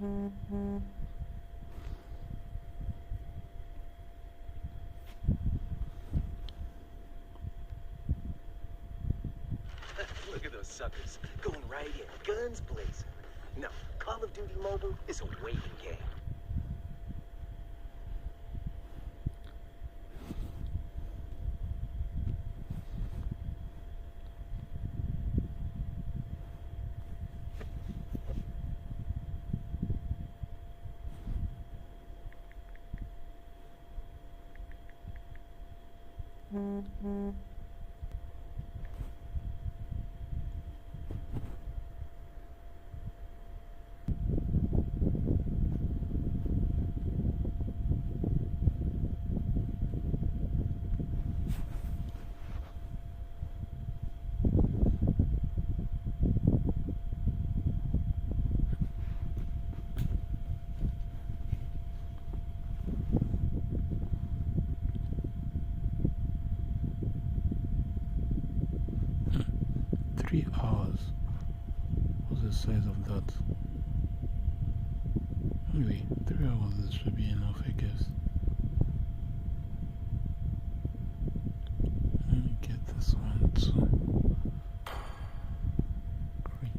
Look at those suckers, going right in, guns blazing. No, Call of Duty Mobile is a waiting game. Hours. What's the size of that? Anyway, 3 hours should be enough, I guess. Let me get this one too. Great.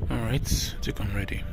Alright, I think I'm ready.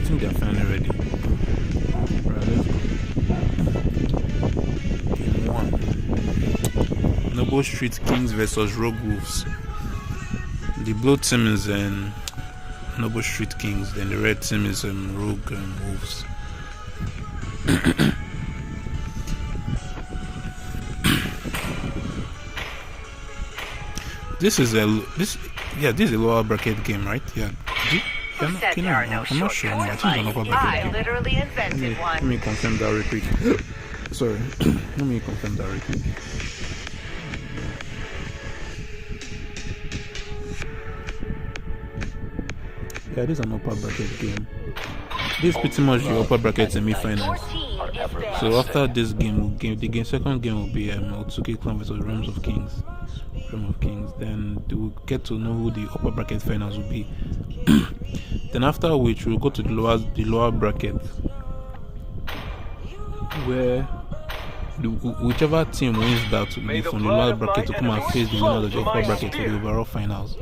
think they're finally ready. Right, let's go. Game 1. Noble Street Kings versus Rogue Wolves. The blue team is Noble Street Kings, then the red team is Rogue Wolves. This is a lower bracket game, right? Yeah. I'm not sure. I think it's an upper bracket game. Literally invented one. Let me confirm that real quick. Sorry. Let me confirm that real quick. Yeah, this is an upper bracket game. This is pretty much the upper bracket semi-finals. So after this game, the second game will be Otsuki Clan versus Realm of Kings. Then we'll get to know who the upper bracket finals will be. Then after which we'll go to the lower bracket, where whichever team wins that will be from the lower bracket to come and face the winner of the upper bracket for the overall finals.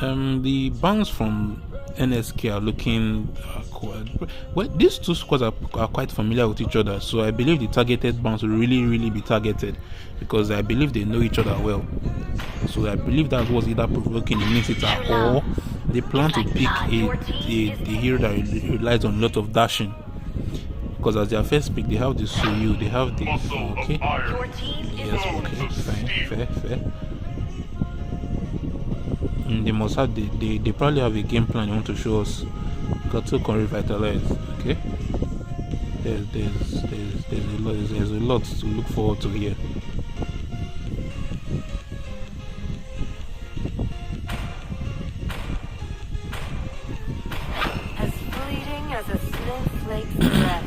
The bands from NSK are looking well. These two squads are quite familiar with each other, so I believe the targeted bands will really be targeted, because I believe they know each other well. So I believe that was either provoking the Minster, or they plan to pick a hero that relies on a lot of dashing, because as their first pick they have the Suyu, they have the okay. Yes, okay, fine, fair. They must have they probably have a game plan they want to show us. Gato can revitalize. Okay, there's a lot to look forward to here. As fleeting as a snowflake's breath,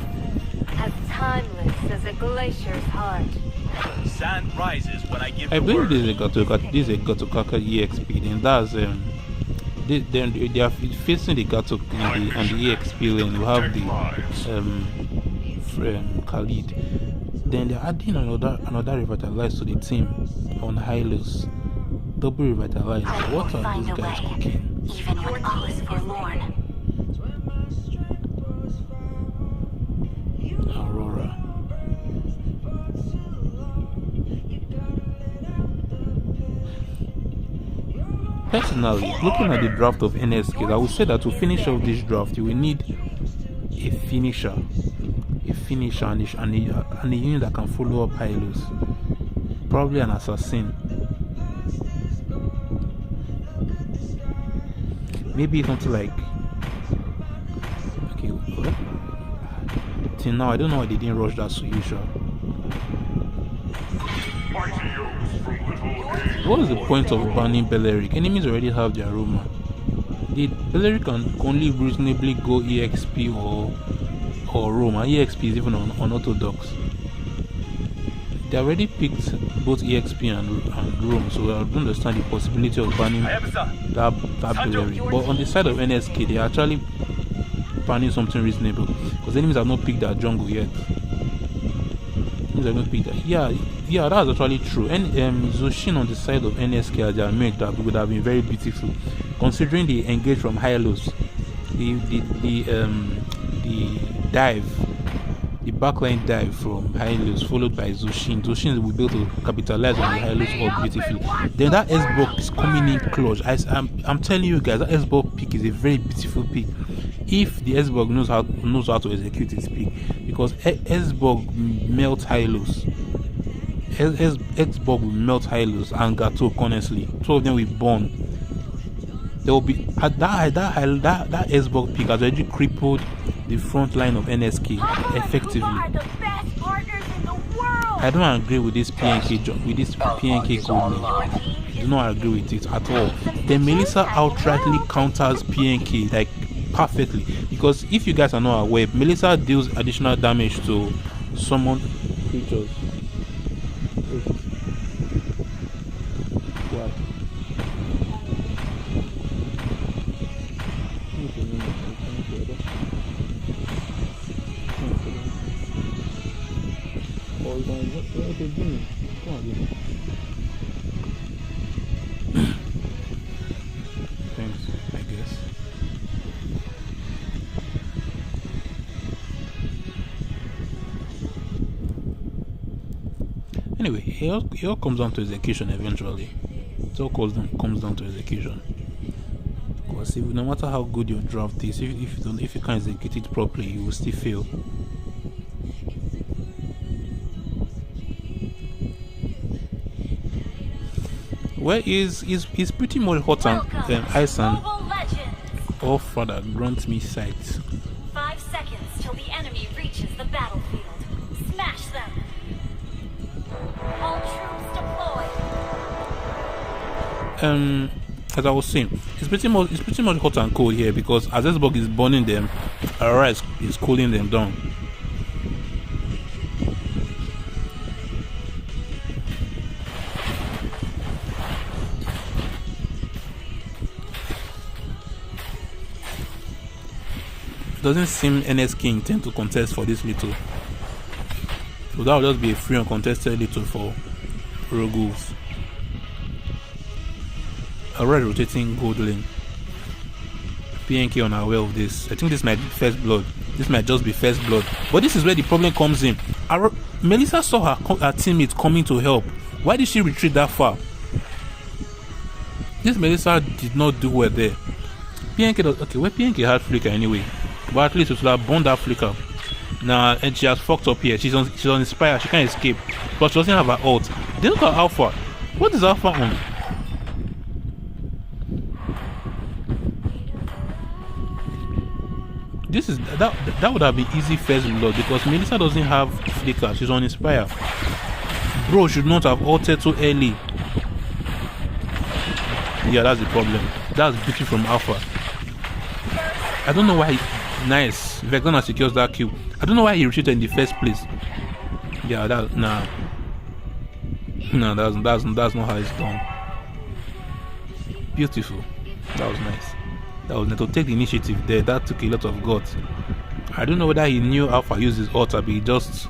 as timeless as a glacier's heart. Sand rises when I give I believe this is a Gato Kaka EXP. Then that's they are facing the Gato and the EXP lane. We have the Khalid. Then they're adding another revitalize to the team on Hylos. Double revitalize. What are these guys cooking? Even when all is forlorn. Aurora. Personally, looking at the draft of NSK, I would say that to finish off this draft, you will need a finisher and a unit that can follow up Hylos. Probably an assassin. Maybe something like, okay, what? Till now I don't know why they didn't rush that Suisha. What is the point of banning Belleric? Enemies already have their aroma. The Belleric can only reasonably go EXP or Rome, and EXP is even on Orthodox. They already picked both EXP and Rome, so I don't understand the possibility of banning that Belleric. But on the side of NSK, they are actually banning something reasonable, because enemies have not picked their jungle yet. Yeah, that's actually true. And Zushin on the side of NSK as their mate, that would have been very beautiful, considering the engage from Hylos, the dive, the backline dive from Hylos followed by Zushin. Zushin will be able to capitalize on the Hylos all beautifully. Then that S-Block is coming in clutch. I'm telling you guys, that S-Block pick is a very beautiful pick. If the S-Bug knows how to execute its pick, because S-Bug melts Hylos. S-Bug will melt Hylos and Gato, honestly. Two of them will burn. There will be that S-Bug pick has already crippled the front line of NSK effectively. I don't agree with this PNK gold name. I do not agree with it at all. Then Melissa outrightly counters PNK like perfectly, because if you guys are not aware, Melissa deals additional damage to summon creatures. What? Thanks, I guess. Anyway, it all comes down to execution eventually. It all comes down to execution. Because if, no matter how good your draft is, if you can't execute it properly, you will still fail. Well, is pretty much hot and ice and all further grant me sight. 5 seconds till the enemy reaches the battlefield. Smash them! All troops deployed. As I was saying, it's pretty much hot and cold here because Azesburg is burning them, Aurora is cooling them down. Doesn't seem NSK intend to contest for this little. So that will just be a free uncontested little for Rogues. Already rotating gold lane. PNK unaware of this. I think this might be first blood. This might just be first blood. But this is where the problem comes in. Melissa saw her teammate coming to help. Why did she retreat that far? This Melissa did not do well there. PNK okay, well PNK had flicker anyway. But at least it will have burned that flicker. Now, and she has fucked up here. She's on Inspire. She can't escape. But she doesn't have her ult. They look at Alpha. What is Alpha on? This is that would have been easy first blood because Melissa doesn't have flicker. She's on Inspire. Bro should not have ulted too early. Yeah, that's the problem. That's beauty from Alpha. I don't know why. Nice. Vegana secures that kill. I don't know why he retreated in the first place. Yeah, that's not how it's done. Beautiful. That was nice. That was to take the initiative there. That took a lot of guts. I don't know whether he knew Alpha uses ult or he just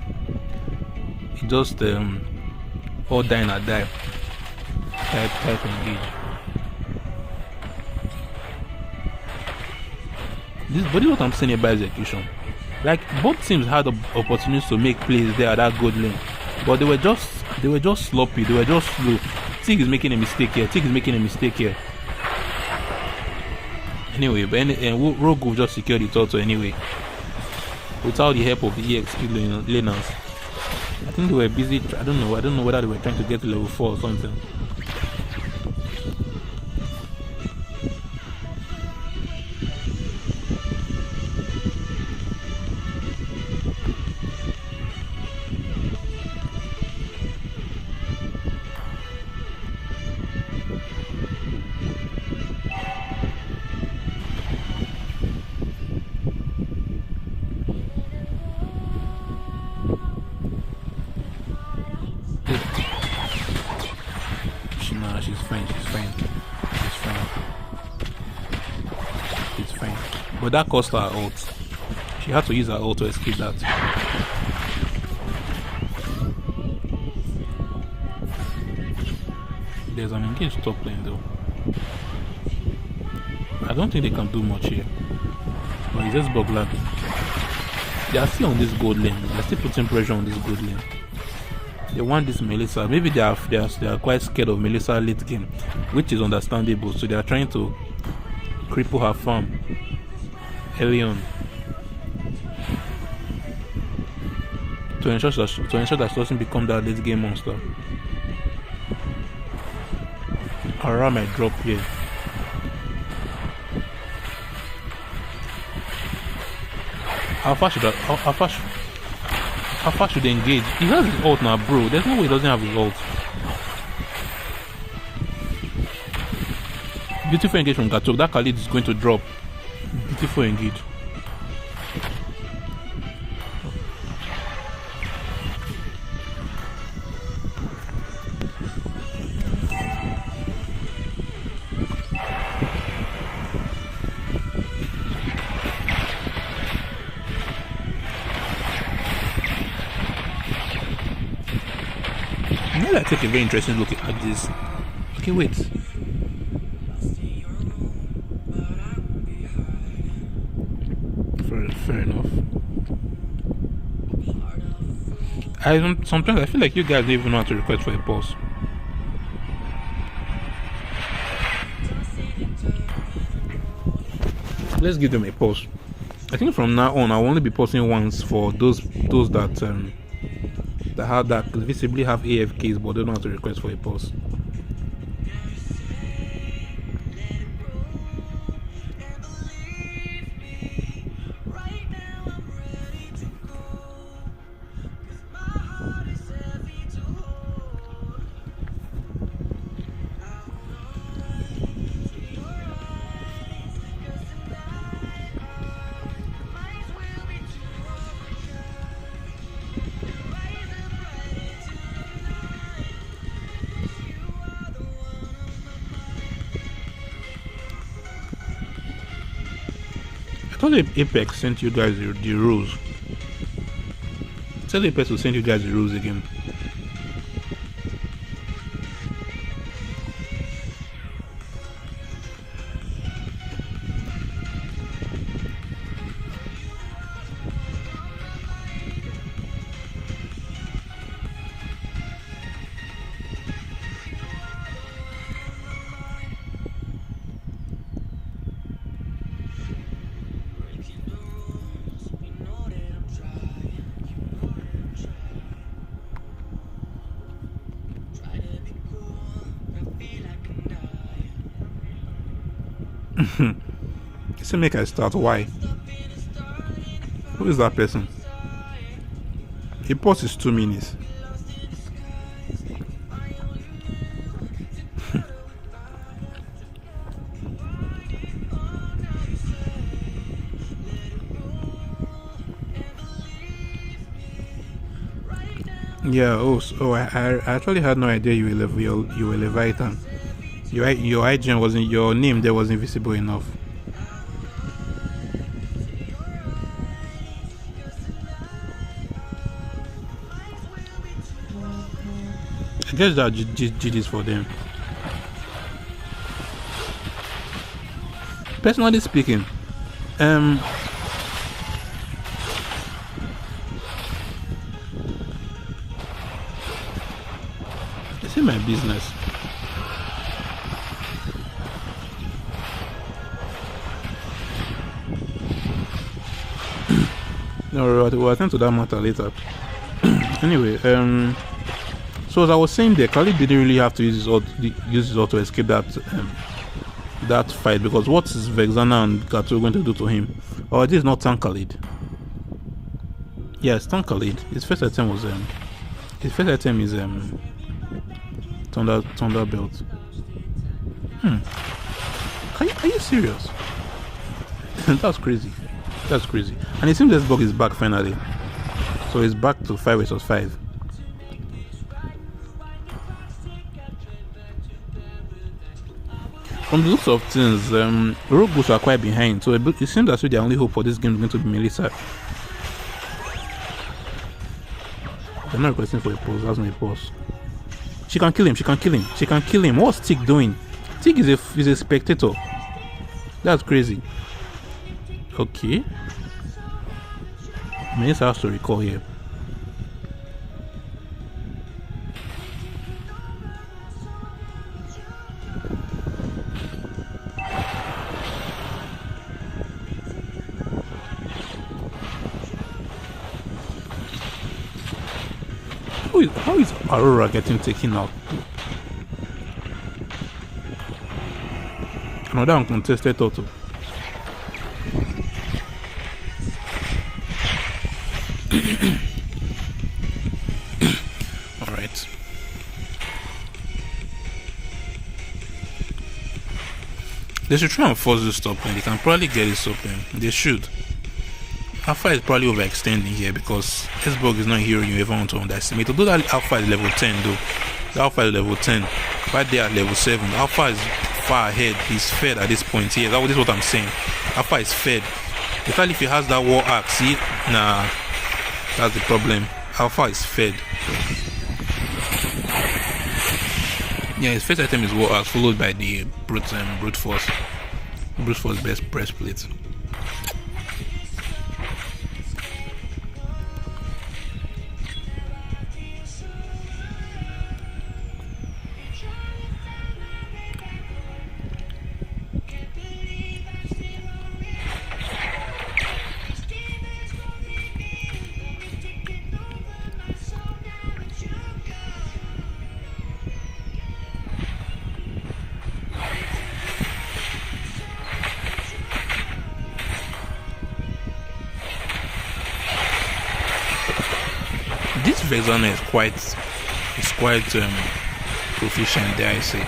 all die and die. Type engage. But this is what I'm saying about execution. Like both teams had opportunities to make plays there at that gold lane, but they were just sloppy. They were just slow. Tig is making a mistake here. Anyway, but Rogue will just secure the turtle anyway, without the help of the EXP laners. I think they were busy. I don't know whether they were trying to get to level 4 or something. She's fine. But that cost her ult. She had to use her ult to escape that. There's an engaged top lane though. I don't think they can do much here. But it's just bug lagging. They are still on this gold lane. They're still putting pressure on this gold lane. They want this Melissa. Maybe they are quite scared of Melissa late game, which is understandable. So they are trying to cripple her farm early on to ensure that she doesn't become that late game monster. Aurora might drop here. Alpha should engage. He has his ult now, bro. There's no way he doesn't have his ult. Beautiful engage from Gatok. That Khalid is going to drop. Beautiful engage. Now I take a very interesting look at this. Okay, wait. Fair enough. Sometimes I feel like you guys don't even know how to request for a pause. Let's give them a pause. I think from now on I'll only be pausing once for those that visibly have AFKs but don't know how to request for a pause. I thought Apex sent you guys the rules. Tell Apex to send you guys the rules again. Say make I start. Why? Who is that person? The pause is 2 minutes. Yeah. I actually had no idea you were Leviathan. Your IGN wasn't, your name there wasn't visible enough. I guess that GG is for them. Personally speaking, it's in my business. No, we'll attend to that matter later. Anyway, so as I was saying there, Khalid didn't really have to use his auto to escape that fight, because what is Vexana and Gato going to do to him? Oh, this is not Tank Khalid. Yes, Tank Khalid. His first item is Thunderbelt. Are you serious? That's crazy. That's crazy. And it seems this bug is back finally. So it's back to 5 vs 5. From the looks of things, Rogue Bulls are quite behind, so it seems as if their only hope for this game is going to be Melissa. They're not requesting for a pause. That's not a pause. She can kill him. She can kill him. She can kill him. What's Tick doing? Tick is a spectator. That's crazy. Okay. Melissa has to recall here. How is Aurora getting taken out? Another uncontested total. Alright. They should try and force this stop and they can probably get it open. They should. Alpha is probably overextending here because S-Bug is not a hero you ever want to underestimate. Although that Alpha is level 10 though. The Alpha is level 10. Right there at level 7. Alpha is far ahead. He's fed at this point here. That is what I'm saying. Alpha is fed. Especially if he has that war axe. See? Nah. That's the problem. Alpha is fed. Yeah, his first item is war axe, followed by the brute force. Brute force best breastplate. Vexana is quite proficient there, I say.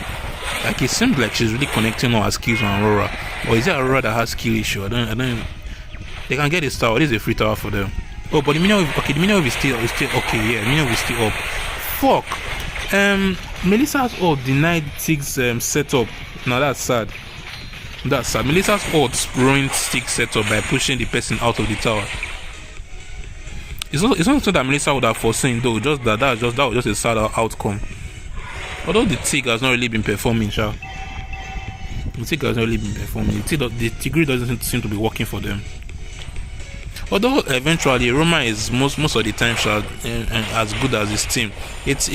Like, it seems like she's really connecting all her skills on Aurora. Or is it Aurora that has skill issue? I don't. They can get this tower. This is a free tower for them. Oh, but the minion wave is still okay. Yeah, the minion wave is still up. Fuck. Melissa's ult denied Tig's setup. Now that's sad. That's sad. Melissa's ult ruined Tig's setup by pushing the person out of the tower. It's not something that Melissa would have foreseen though. Just that was just a sad outcome. Although the Tig has not really been performing, The Tig has not really been performing. The Tigri doesn't seem to be working for them. Although eventually Roma is most of the time as good as his team.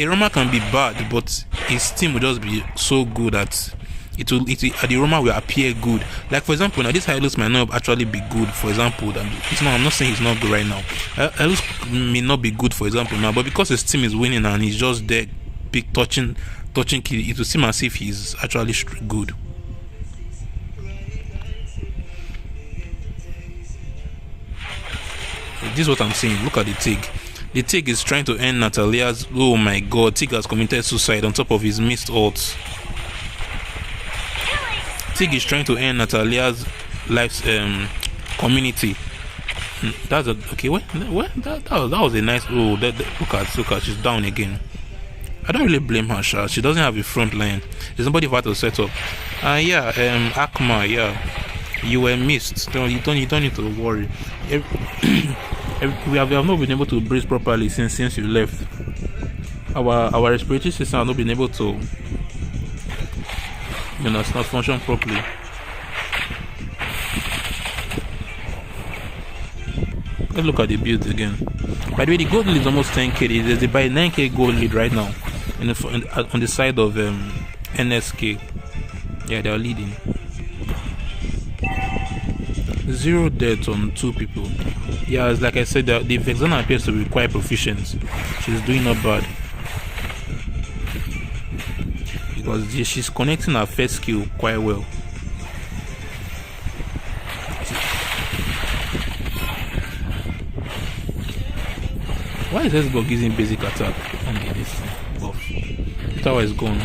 Roma can be bad, but his team will just be so good that the Roma will appear good. Like for example, now this Hylos might not actually be good. For example, I'm not saying he's not good right now. Hylos may not be good, for example, now, but because his team is winning and he's just there, big touching kill, it will seem as if he's actually good. This is what I'm saying. Look at the Tig. The Tig is trying to end Natalia's. Oh my god, Tig has committed suicide on top of his missed ults. Tig is trying to end Natalia's life's community. That's okay. What? That was a nice. Oh, look at. She's down again. I don't really blame her. She doesn't have a front line. There's nobody for her to set up. Akma. Yeah, you were missed. You don't need to worry. We have not been able to breathe properly since you left. Our respiratory system has not been able to, it's not function properly. Let's look at the build again. By the way, the gold lead is almost 10k. There's about 9k gold lead right now on the side of NSK. Yeah, they are leading. 0 deaths on 2 people. Yeah, it's like I said, the Vexana appears to be quite proficient. She's doing not bad because she's connecting her first skill quite well. Why is Hesbog using basic attack on this buff? The tower is gone.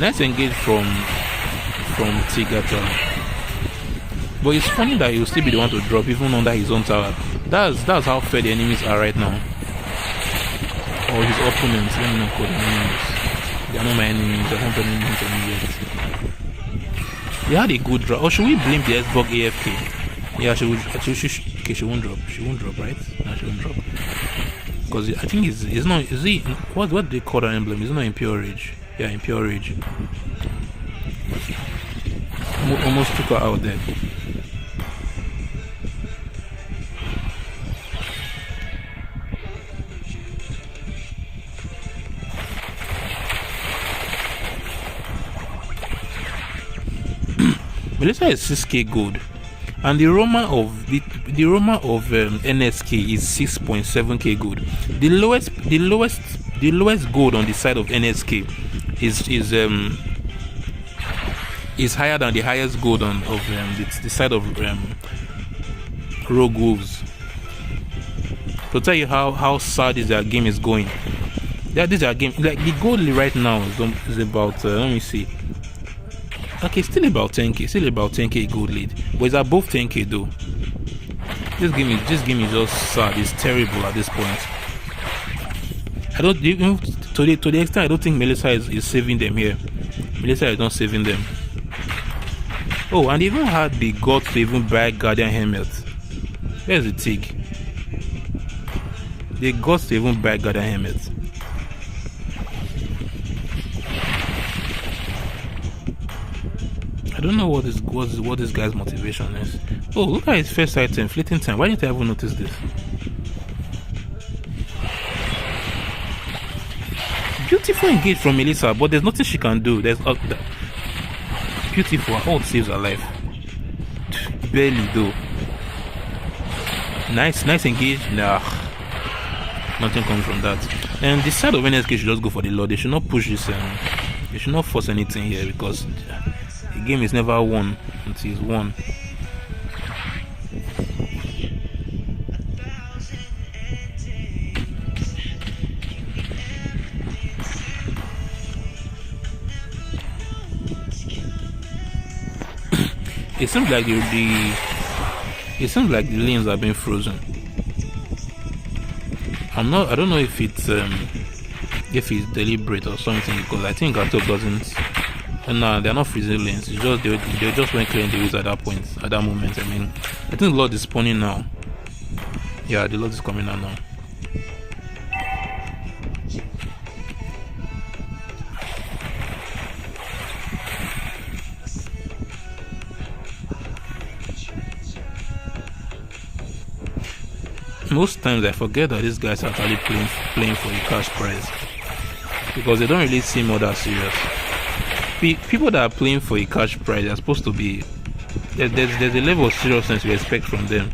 Let's engage from Tigata. But it's funny that he'll still be the one to drop even under his own tower. That's how fair the enemies are right now. Or his opponents. Let me not call them enemies. They are not my enemies. I don't hurt them yet. They had a good drop. Or should we blame the Xbox AFK? Yeah, she won't drop. She won't drop, right? No, she won't drop. Because I think it's not. Is he? What do they call that emblem? It's not Impure Rage. Yeah, Impure Rage. Almost took her out there. Melissa is 6k gold, and the Roma of NSK is 6.7k gold. The lowest gold on the side of NSK is higher than the highest gold of the side of Rogue Wolves. To tell you how sad their game is going. This is their game. Like the gold right now is about let me see. Okay, still about 10k. Still about 10k gold lead, but it's above 10k though. This game is just sad. It's terrible at this point. I don't even to the extent I don't think Melissa is saving them here. Melissa is not saving them. Oh, and they even had the guts to even buy Guardian Helmet. Where's the Tig? They got to even buy Guardian Helmet. I don't know what this guy's motivation is. Oh, look at his first item, Fleeting Time. Why didn't I ever notice this? Beautiful engage from Melissa, but there's nothing she can do. There's beautiful. Ult saves her life. Barely though. Nice engage. Nah, nothing comes from that. And the side of NSK should just go for the Lord. They should not push this. They should not force anything here because The game is never won until it's won. It seems like the lanes are being frozen. I don't know if it's deliberate or something, because I think Atop doesn't. And no, they're not freezing lanes. It's just they just went clearing the ways at that point, at that moment. I mean, I think the Lord is spawning now. Yeah, the Lord is coming out now. Most times I forget that these guys are actually playing for the cash prize, because they don't really seem all that serious. People that are playing for a cash prize are supposed to be there's a level of seriousness we expect from them.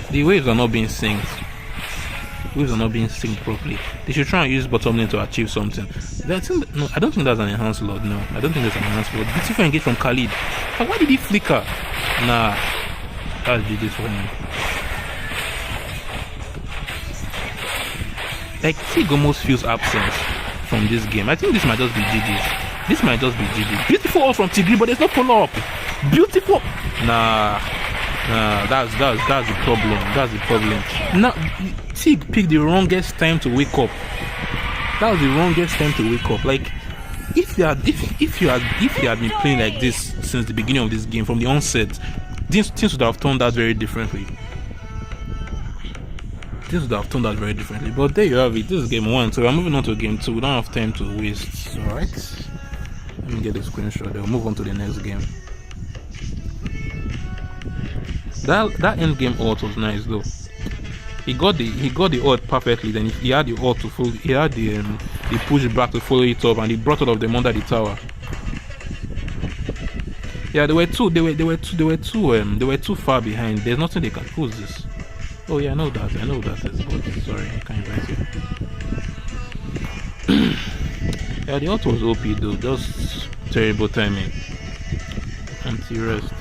The waves are not being synced. Waves are not being synced properly. They should try and use bottom lane to achieve something. I don't think that's an enhanced Lord. No, I don't think that's an enhanced Lord. Beautiful engage from Khalid. But why did he flicker? Nah, that's GG's for him. Like, Tig almost feels absence from this game. I think this might just be GG's. This might just be GG. Beautiful all from Tigri, but there's no follow up. Beautiful. Nah, that's the problem. That's the problem. Now, Tig picked the wrongest time to wake up. That was the wrongest time to wake up. Like, if you had been playing like this since the beginning of this game, from the onset, things would have turned out very differently. But there you have it. This is game 1, so we're moving on to game 2. We don't have time to waste. Alright. Let me get a screenshot. Then we'll move on to the next game. That end game ult was nice though. He got the ult perfectly. Then he had the ult to follow. He had the push back to follow it up, and he brought all of them under the tower. Yeah, they were too far behind. There's nothing they can. Who's this? Oh yeah, I know that is. But sorry, I can't invite you. Yeah, the ult was OP though. Just terrible timing. Anti-rest.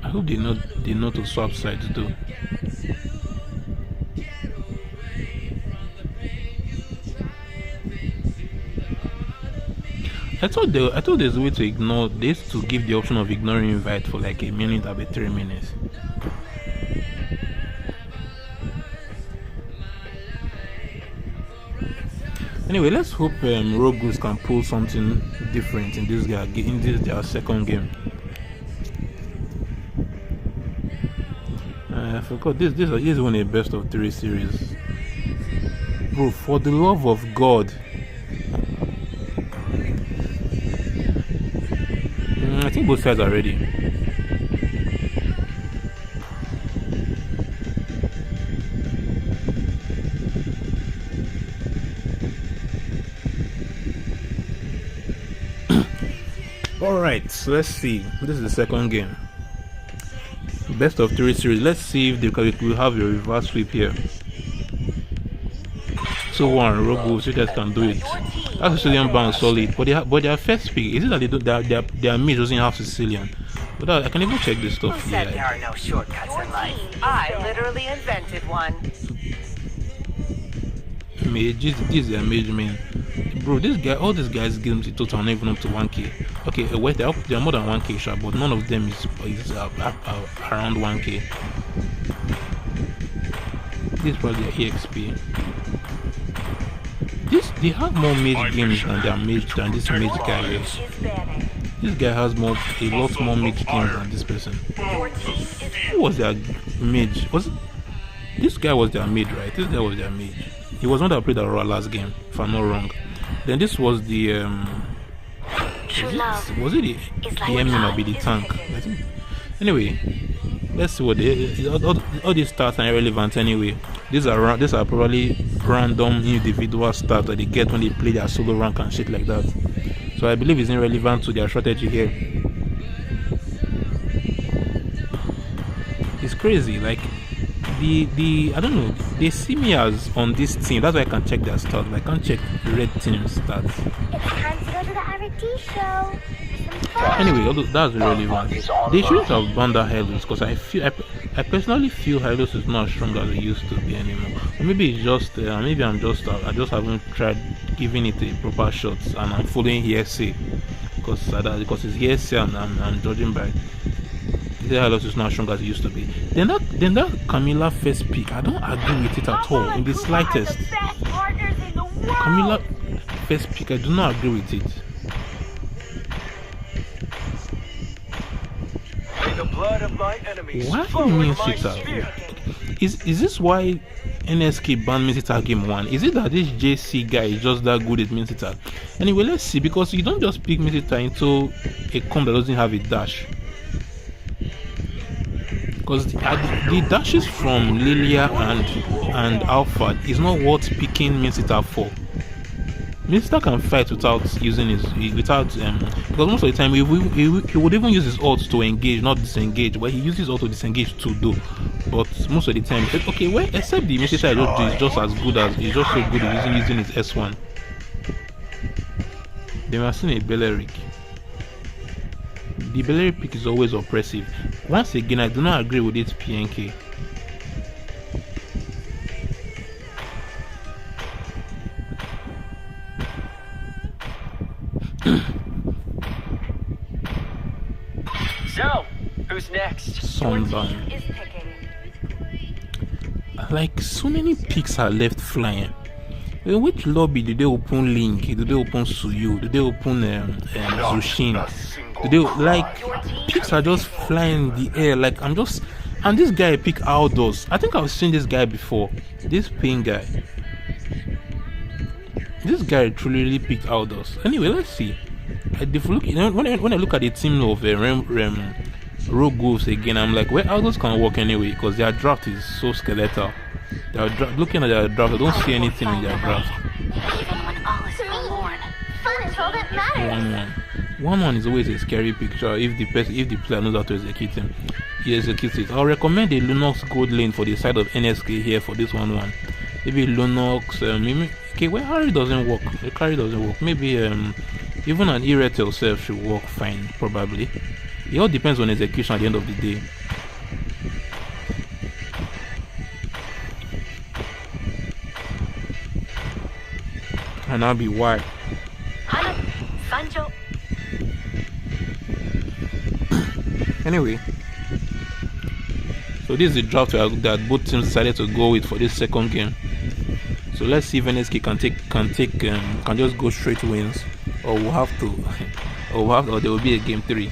I hope they know to swap sides though. I thought there's a way to ignore this, to give the option of ignoring invite for like a minute, about 3 minutes. Anyway, let's hope Rogue Goose can pull something different in this their second game. I forgot this is one of the best of 3 series. Bro, for the love of God. I think both sides are ready. Alright, so let's see. This is the second game. Best of 3 series. Let's see if we have a reverse sweep here. 2-1, Rogue Wolves, you guys can do it. That Sicilian band is solid, but their first pick, is it that their mid doesn't have Sicilian? But I can even check this stuff. Who said there are no shortcuts in life? I literally invented one. Mage, this is their mage, man. Bro, all these guys games in total are not even up to 1k. Okay, wait, they're more than 1k sharp, but none of them is around 1k. This is probably their EXP. They have more mage games than this mage guy is. This guy has a lot more mage games than this person. Who was their mage? This guy was their mage, right? This guy was their mage. He was one that played Aurora last game, if I'm not wrong. Then this was the was it the MN or be the tank? I think. Anyway, Let's see what all these stats are irrelevant anyway. These are probably random individual stats that they get when they play their solo rank and shit like that. So I believe it's irrelevant to their strategy here. It's crazy. Like the I don't know. They see me as on this team. That's why I can check their stats. I can't check the red team stats. It's time to go to the RT show. Anyway, that's irrelevant. They shouldn't have banned that Hylos because I personally feel Hylos is not as strong as it used to be anymore. Or maybe it's just maybe I just haven't tried giving it a proper shot and I'm following hearsay because it's hearsay and I'm judging by. The Hylos is not as strong as it used to be. Then that Camilla first pick, I don't agree with it at all in the slightest. Camilla first pick, I do not agree with it. Why Minsita? Is this why NSK banned Minsita game 1? Is it that this JC guy is just that good at Minsita? Anyway, let's see, because you don't just pick Minsita into a comp that doesn't have a dash. Because the dashes from Lilia and Alpha is not worth picking Minsita for. Minsita can fight without using because most of the time he would even use his ult to engage, not disengage. But he uses ult to disengage too, though. But most of the time, okay, well, except the Minsita is just as good as he's just so good at using his S1. They must see a Beleric. The Beleric pick is always oppressive. Once again, I do not agree with its PNK. So, who's next? Sunburn. Is picking. Like, so many picks are left flying. In which lobby did they open Link? Did they open Suyu? Did they open Zushin? Did they, like, picks are just flying in the air. Like, and this guy pick outdoors. I think I've seen this guy before. This pink guy. This guy truly really picked outdoors. Anyway, let's see. If you look, when I look at the team of Rogue Wolves again, I'm like, well, outdoors can work anyway because their draft is so skeletal. Looking at their draft, I don't see anything in their draft. Even when all is forlorn, fun is all that matters. 1-1 is always a scary picture if the player knows how to execute him. He executes it. I'll recommend a Lunox gold lane for the side of NSK here for this 1-1. Maybe Lunox, maybe, okay, well, Harry doesn't work. The carry doesn't work. Maybe even an Eretel self should work fine, probably. It all depends on execution at the end of the day. And I'll be why. Anyway, so this is the draft that both teams decided to go with for this second game. So let's see if NSK can just go straight wins, or we'll have to, or there will be a game 3.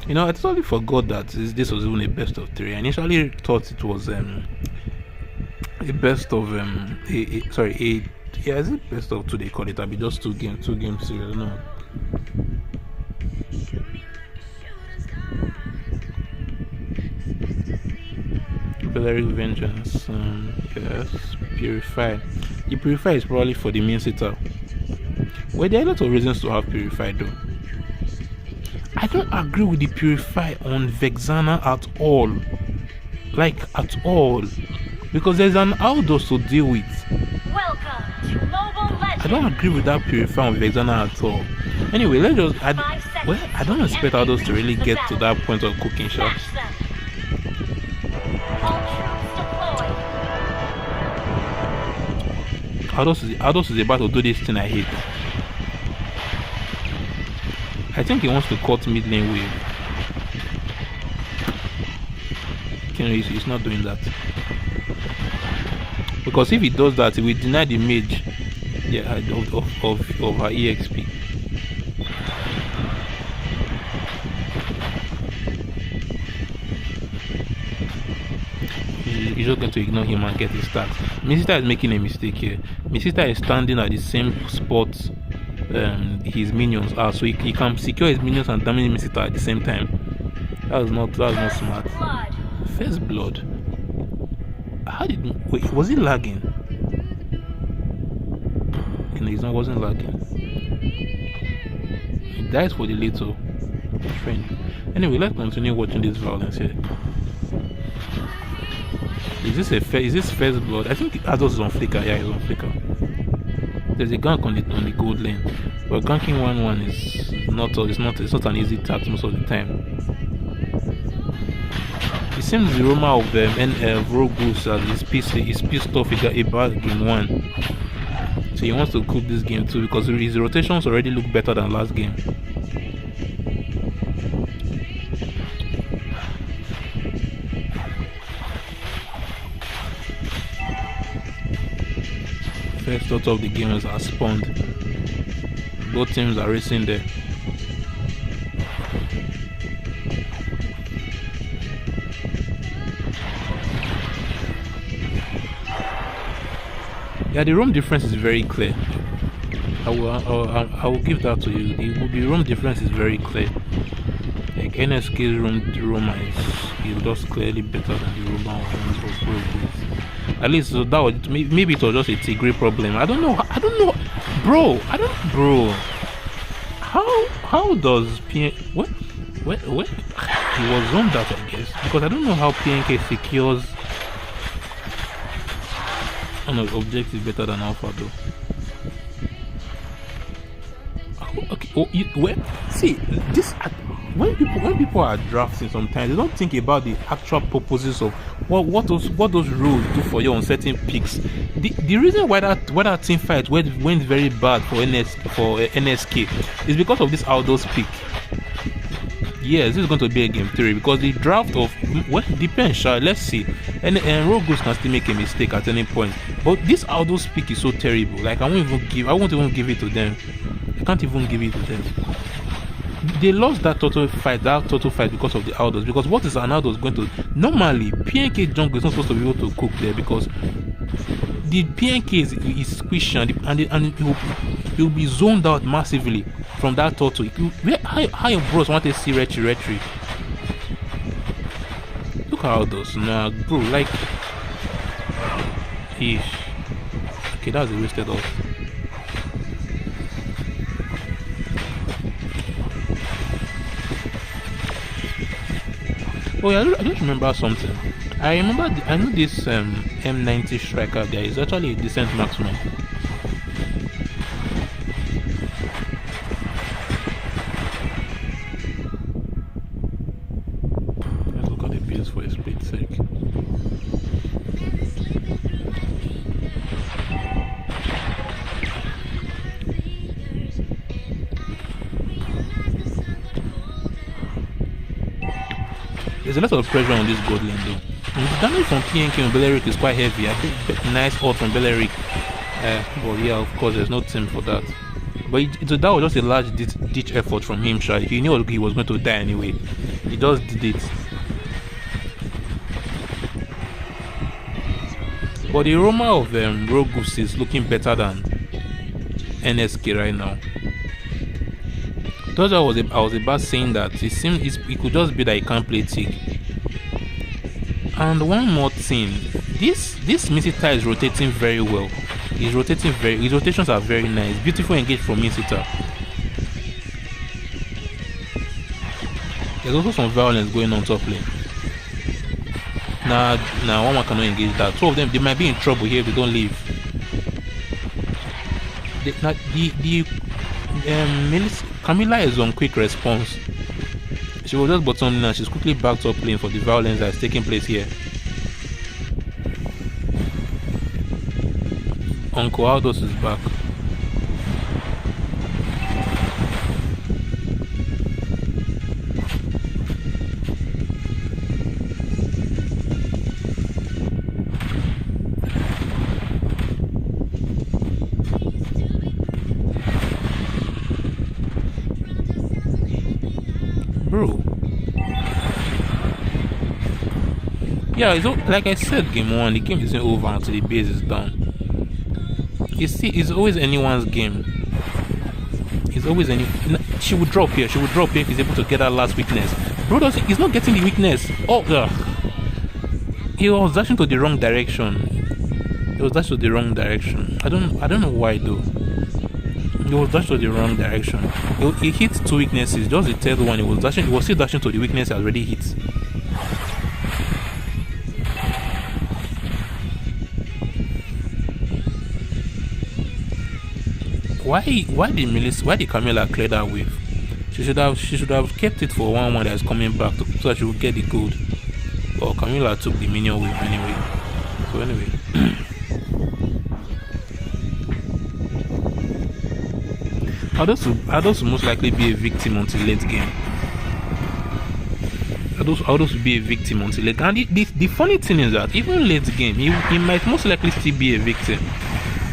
You know, I totally forgot that this was even a best of 3. I initially thought it was a best of is it best of 2 they call it? I'll be just two game series. No. Beleric Vengeance, yes. Purify. The Purify is probably for the Minsita. Well, there are a lot of reasons to have Purify though. I don't agree with the Purify on Vexana at all. Like, at all. Because there's an outdoors to deal with. Welcome to Mobile Legends. I don't agree with that Purify on Vexana at all. Anyway, let's just... I don't expect outdoors to really get to that point of cooking shots. Outdoors is about to do this thing I hate. I think he wants to cut mid lane wave. Okay, he's not doing that. Because if he does that, he will deny the mage of her EXP. He's just going to ignore him and get his stacks. Misita is making a mistake here. Misita is standing at the same spot his minions are, so he can secure his minions and damage Misita at the same time. That was not smart. First blood. How did wait? Was he lagging? No, he wasn't lagging. He dies for the little friend. Anyway, let's continue watching this violence here. Is this first blood? I think Ados is on flicker. Yeah, he's on flicker. There's a gank on the gold lane, but ganking 1-1 is not an easy task most of the time. It seems the Roma of Rogue Goose is pissed off. He got a bad game 1, so he wants to cook this game too because his rotations already look better than last game. First thought of the games are spawned. Both teams are racing there. Yeah, the roam difference is very clear. I will give that to you. The roam difference is very clear. Like NSK's Roma is just clearly better than the Roma of Rogue. At least so that was maybe it was just a Tigray problem. I don't know, bro. How does what he was zoned out, I guess, because I don't know how PNK secures an objective better than Alpha though. Okay, see this. When people are drafting, sometimes they don't think about the actual purposes of what those rules do for you on certain picks. The reason why that team fight went very bad for NSK is because of this outdoors pick. Yes, this is going to be a game 3 because the draft of depends. Let's see, and Rogue Goose can still make a mistake at any point. But this outdoors pick is so terrible. Like I won't even give it to them. I can't even give it to them. They lost that total fight because of the outdoors. Because what is an outdoors going to normally PNK jungle is not supposed to be able to cook there because the PNK is squishy and he will be zoned out massively from that turtle. How your bros want to see retry? Look at outdoors, nah, bro. Like, okay, that's a wasted off. Oh yeah, I just remember something. I know this M90 striker guy is actually a decent marksman. Let's look at the builds for a split sec. There's a lot of pressure on this gold lane though. And the damage from PNK and Belleric is quite heavy. I think nice ult from Belleric. But yeah, of course, there's no team for that. But that was just a large ditch effort from him, Shy. He knew he was going to die anyway. He just did it. But the Roma of Rogue Goose is looking better than NSK right now. That's why I was about saying that it could just be that he can't play Tig. And one more thing, this Misita is rotating very well. His rotations are very nice. Beautiful engage from Misita. There's also some violence going on top lane. Nah, one man cannot engage that. Two of them, they might be in trouble here if they don't leave. Camilla is on quick response. She was just bottom lane and she's quickly backed up lane for the violence that is taking place here. Uncle Aldous is back. Bro. Yeah, it's like I said, game 1, the game isn't over until the base is down. You see, it's always anyone's game. There's always any. She would drop here. She would drop here if he's able to get that last weakness. Bro, he's not getting the weakness. Oh, he was dashing to the wrong direction. He was dashed to the wrong direction. I don't know why though. He was dashed to the wrong direction. He hit 2 weaknesses. Just the third one, he was still dashing to the weakness he already hit. Why did Camilla clear that wave? She should have kept it for 1-1 that's coming back so that she would get the gold. But Camilla took the minion wave anyway. So anyway. Ados will most likely be a victim until late game. Ados will be a victim until late game. And the funny thing is that even late game, he might most likely still be a victim.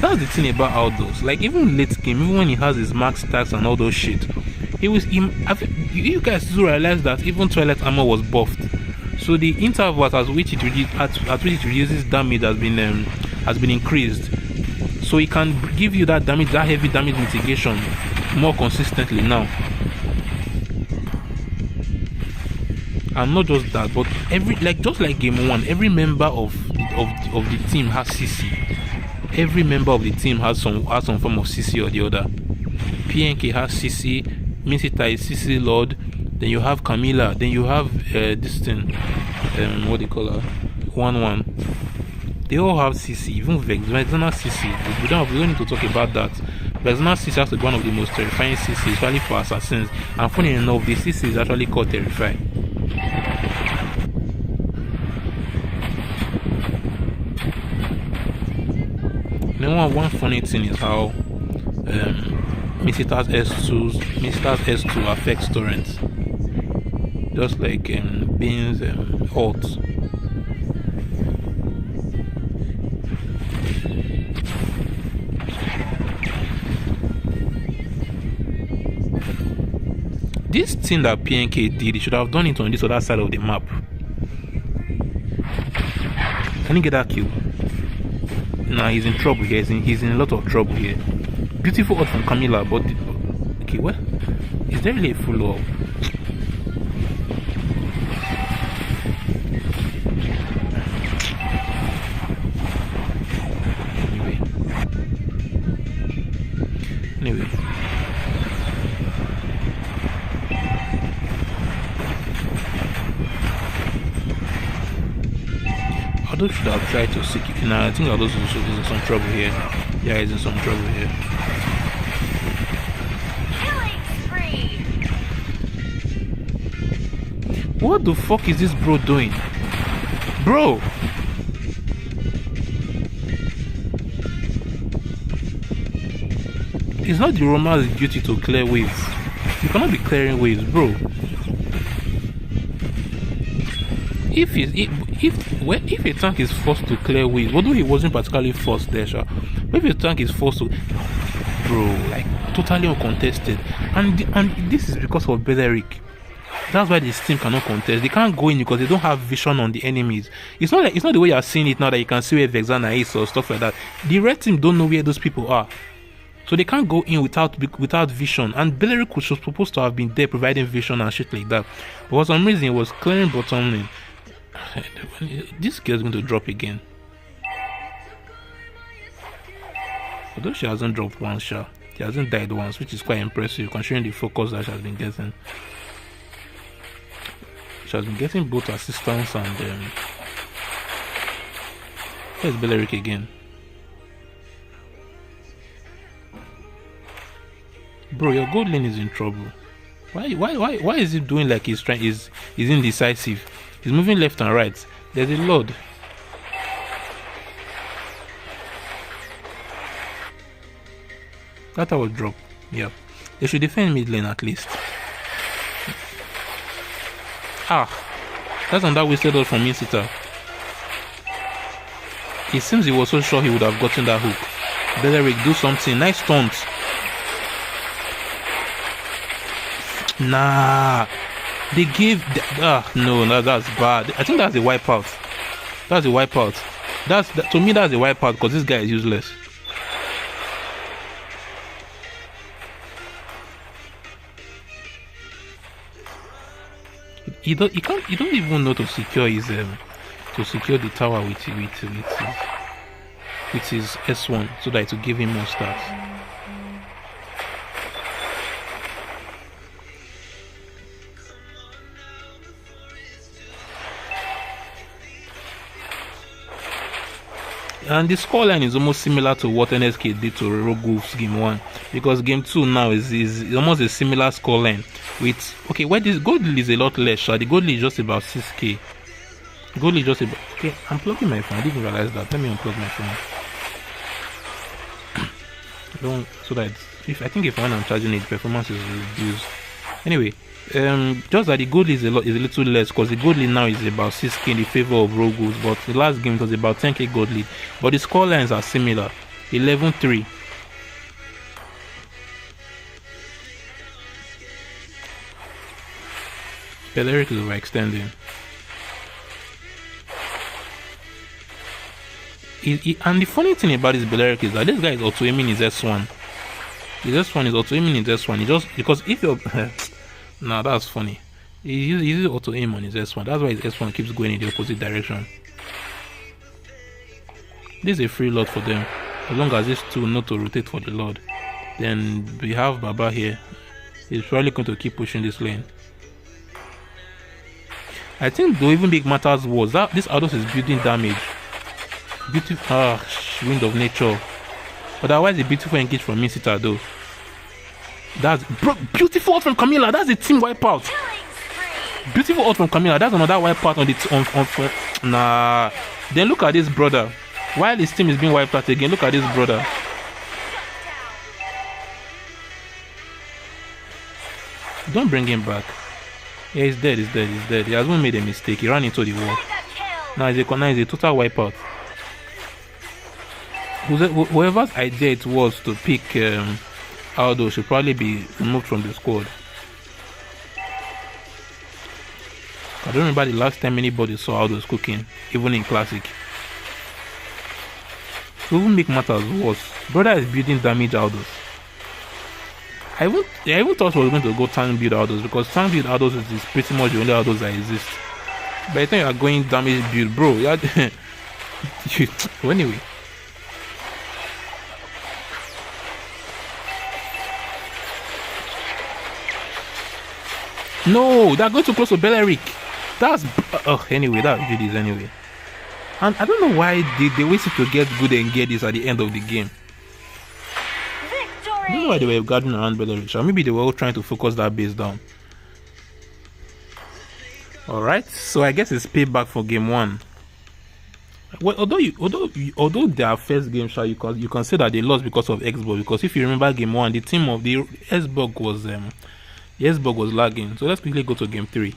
That's the thing about Ados. Like even late game, even when he has his max stacks and all those shit, you guys do realize that even Twilight Armor was buffed. So the interval at which it reduces damage has been increased. So it can give you that heavy damage mitigation more consistently now. And not just that, but just like game 1, every member of the team has CC. Every member of the team has some form of CC or the other. PNK has CC, Misita is CC Lord, then you have Camilla, then you have this thing, what do you call her? 1-1. They all have CC, even Vexana CC. We don't need to talk about that. Vexana CC has to be one of the most terrifying CC, especially for assassins. And funny enough, the CC is actually called Terrify. Then one funny thing is how Misita's S2 affects torrents. Just like Bean's ult. This thing that PNK did, he should have done it on this other side of the map. Can he get that kill? Nah, he's in trouble here. He's in a lot of trouble here. Beautiful ult from Camilla, but okay, what? Is there really a full ult? Anyway. Aldo should have tried to seek it. Nah, I think Aldo is in some trouble here. Yeah, he's in some trouble here. What the fuck is this bro doing? Bro! It's not the Roma's duty to clear waves. You cannot be clearing waves, bro. If a tank is forced to clear waves, although he wasn't particularly forced there, sure. But if a tank is forced to, bro, like totally uncontested, and this is because of Beleric. That's why this team cannot contest. They can't go in because they don't have vision on the enemies. It's not the way you're seeing it now that you can see where Vexana is or stuff like that. The red team don't know where those people are. So they can't go in without vision. And Beleric was supposed to have been there providing vision and shit like that. But for some reason it was clearing bottom lane. This girl's going to drop again. Although she hasn't dropped once, she hasn't died once, which is quite impressive considering the focus that she has been getting. She has been getting both assistance and where's Beleric again? Bro, your gold lane is in trouble. Why is he doing like he's indecisive? He's moving left and right. There's a Lord. That was drop. Yeah. They should defend mid lane at least. That's another wasted ult from Misita. It seems he was so sure he would have gotten that hook. Beleric, do something. Nice stunt. Nah. They gave no, that's bad. I think that's a wipeout. That's a wipeout. To me that's a wipeout because this guy is useless. he can't, he don't even know to secure his to secure the tower with his S1 so that it will give him more stars. And the scoreline is almost similar to what NSK did to Rogue Wolves game 1, because game 2 now is almost a similar scoreline with, okay, where this gold lead is a lot less, so the gold lead is just about 6k. Gold lead just about, okay, I'm plugging my phone, I didn't realize that. Let me unplug my phone. Don't, so that if I think if when I'm charging it, performance is reduced. Anyway, just that the gold is a little less, because the gold lead now is about 6k in the favor of Rogue Wolves, but the last game it was about 10k gold lead. But the score lines are similar, 11-3. Belleric is overextending. And the funny thing about this Belleric is that this guy is auto aiming his S1. His S1 is auto aiming his S1. He just, because if you're nah, that's funny. He uses auto aim on his S1. That's why his S1 keeps going in the opposite direction. This is a free lot for them, as long as these two know to rotate for the Lord. Then we have Baba here. He's probably going to keep pushing this lane. I think the even big matters was that this Ardos is building damage. Beautiful, wind of nature. Otherwise, a beautiful engage from Misita though. That's beautiful ult from Camilla. That's a team wipeout. Beautiful ult from Camilla. That's another wipeout on the nah. Then look at this brother. While his team is being wiped out again, look at this brother. Don't bring him back. Yeah, he's dead. He's dead. He's dead. He hasn't made a mistake. He ran into the wall. Now he's a total wipeout. Whoever's idea it was to pick Aldo should probably be removed from the squad. I don't remember the last time anybody saw Aldo's cooking, even in Classic. To even make matters worse, brother is building damage Aldos. I even thought we were going to go tank build Aldos, because tank build Aldos is pretty much the only Aldos that exist. By the time you are going damage build, bro, anyway. No, they're going too close to Belleric. That's anyway, that GDs anyway. And I don't know why they waited to get good and get this at the end of the game. I don't know why they were guarding around Belleric. Or maybe they were all trying to focus that base down. Alright, so I guess it's payback for game 1. Well, although their first game, you can say that they lost because of Xbox, because if you remember game 1, the team of the Xbox was lagging. So let's quickly go to game 3.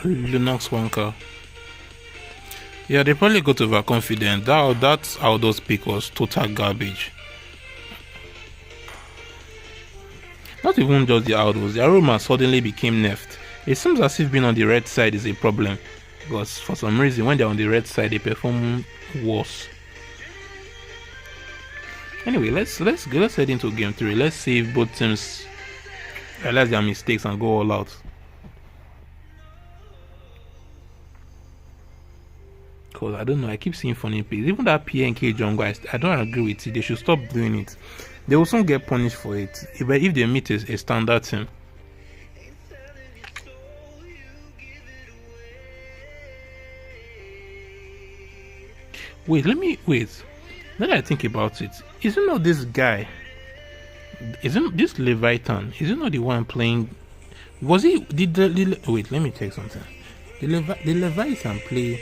Linux wanker. Yeah, they probably got overconfident. That's how those pick was total garbage. Not even just the Aldos, the Aroma suddenly became nerfed. It seems as if being on the red side is a problem, because for some reason when they're on the red side they perform worse. Anyway, let's head into game 3. Let's see if both teams realize their mistakes and go all out. Because I don't know, I keep seeing funny plays. Even that PNK jungle, I don't agree with it. They should stop doing it. They will soon get punished for it if they meet a standard team. Wait, let me wait. Now that I think about it, isn't not this guy? Isn't this Leviathan? Isn't not the one playing? Was he? Did the wait? Let me check something. The Leviathan play?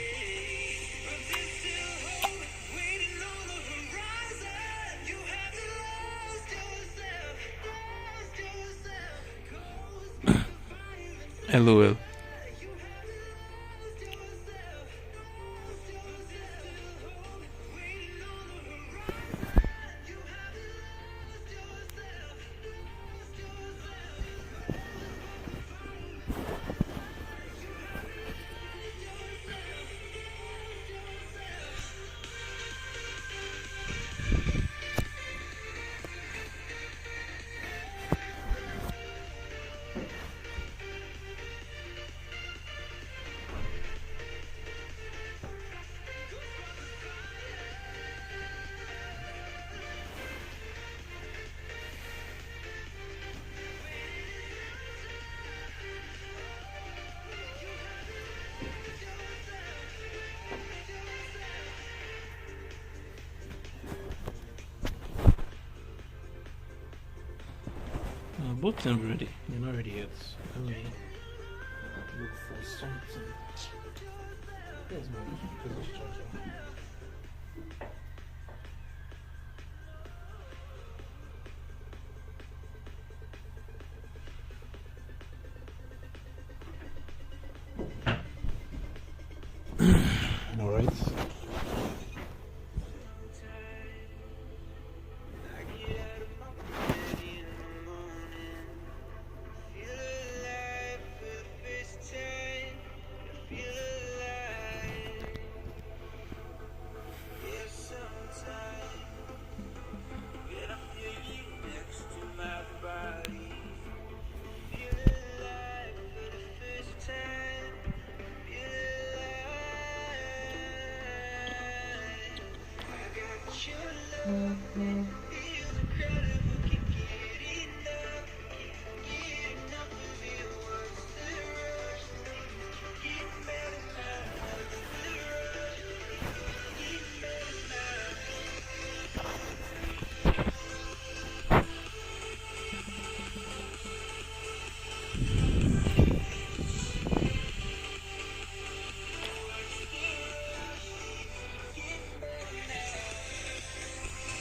LOL. Both them ready. They're not ready yet. Let me look for something. Where's my charger? All right.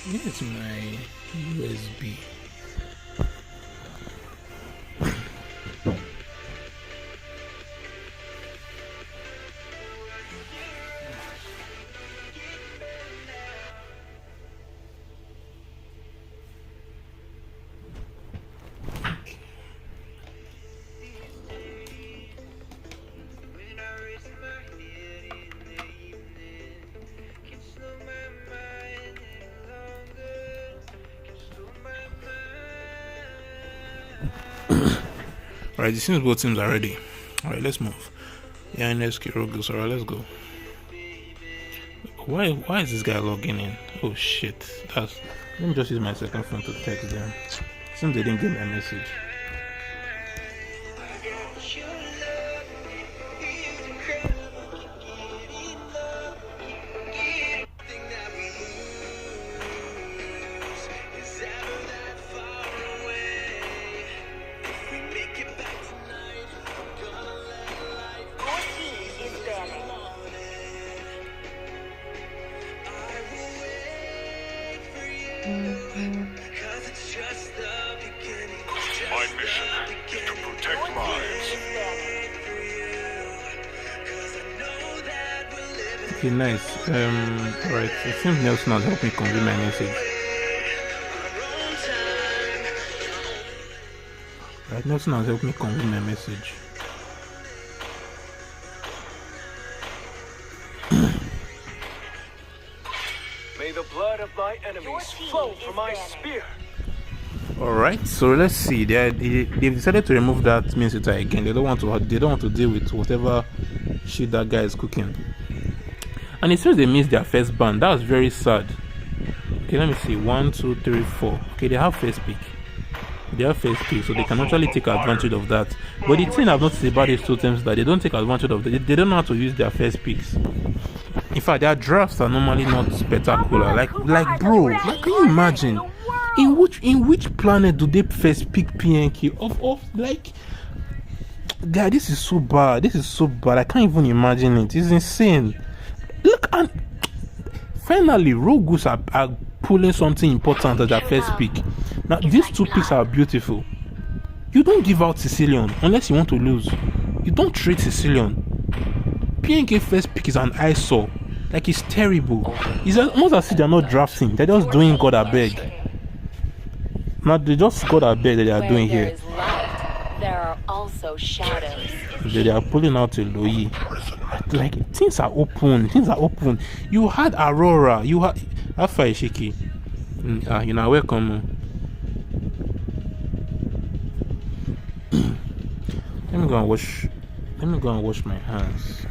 Here's my USB. Alright, it seems both teams are ready. Alright, let's move. Yeah, NSK Rogus. Alright, let's go. Why is this guy logging in? Oh shit. Let me just use my second phone to text them. Seems they didn't get my message. My mission is to protect lives. Okay, nice. Alright, it seems Nelson has helped me convey my message. Right, Nelson has helped me convey my message. May the blood of my enemies flow from my spear. Alright, so let's see. They've decided to remove that main sitter again. They don't want to deal with whatever shit that guy is cooking. And it seems they missed their first ban. That was very sad. Okay, let me see. 1, 2, 3, 4. Okay, they have first pick. They have first pick, so they can actually take advantage of that. But the thing I've noticed about these two teams is that they don't take advantage of that. They don't know how to use their first picks. In fact, their drafts are normally not spectacular. Like bro, like can you imagine? In which planet do they first pick PNK? Of like, yeah, this is so bad. This is so bad. I can't even imagine it. It's insane. Look, and finally, Rogus are pulling something important as their first pick. Now, these two picks are beautiful. You don't give out Sicilian unless you want to lose. You don't trade Sicilian. PNK first pick is an eyesore. Like, it's terrible. It's almost as if they're not drafting. They're just doing God I beg. Now, they just God I beg that they are doing here. There are also shadows. They are pulling out a Loi. Like, things are open. Things are open. You had Aurora. You had Alpha Ishiki. You know, welcome. Let me go and wash my hands.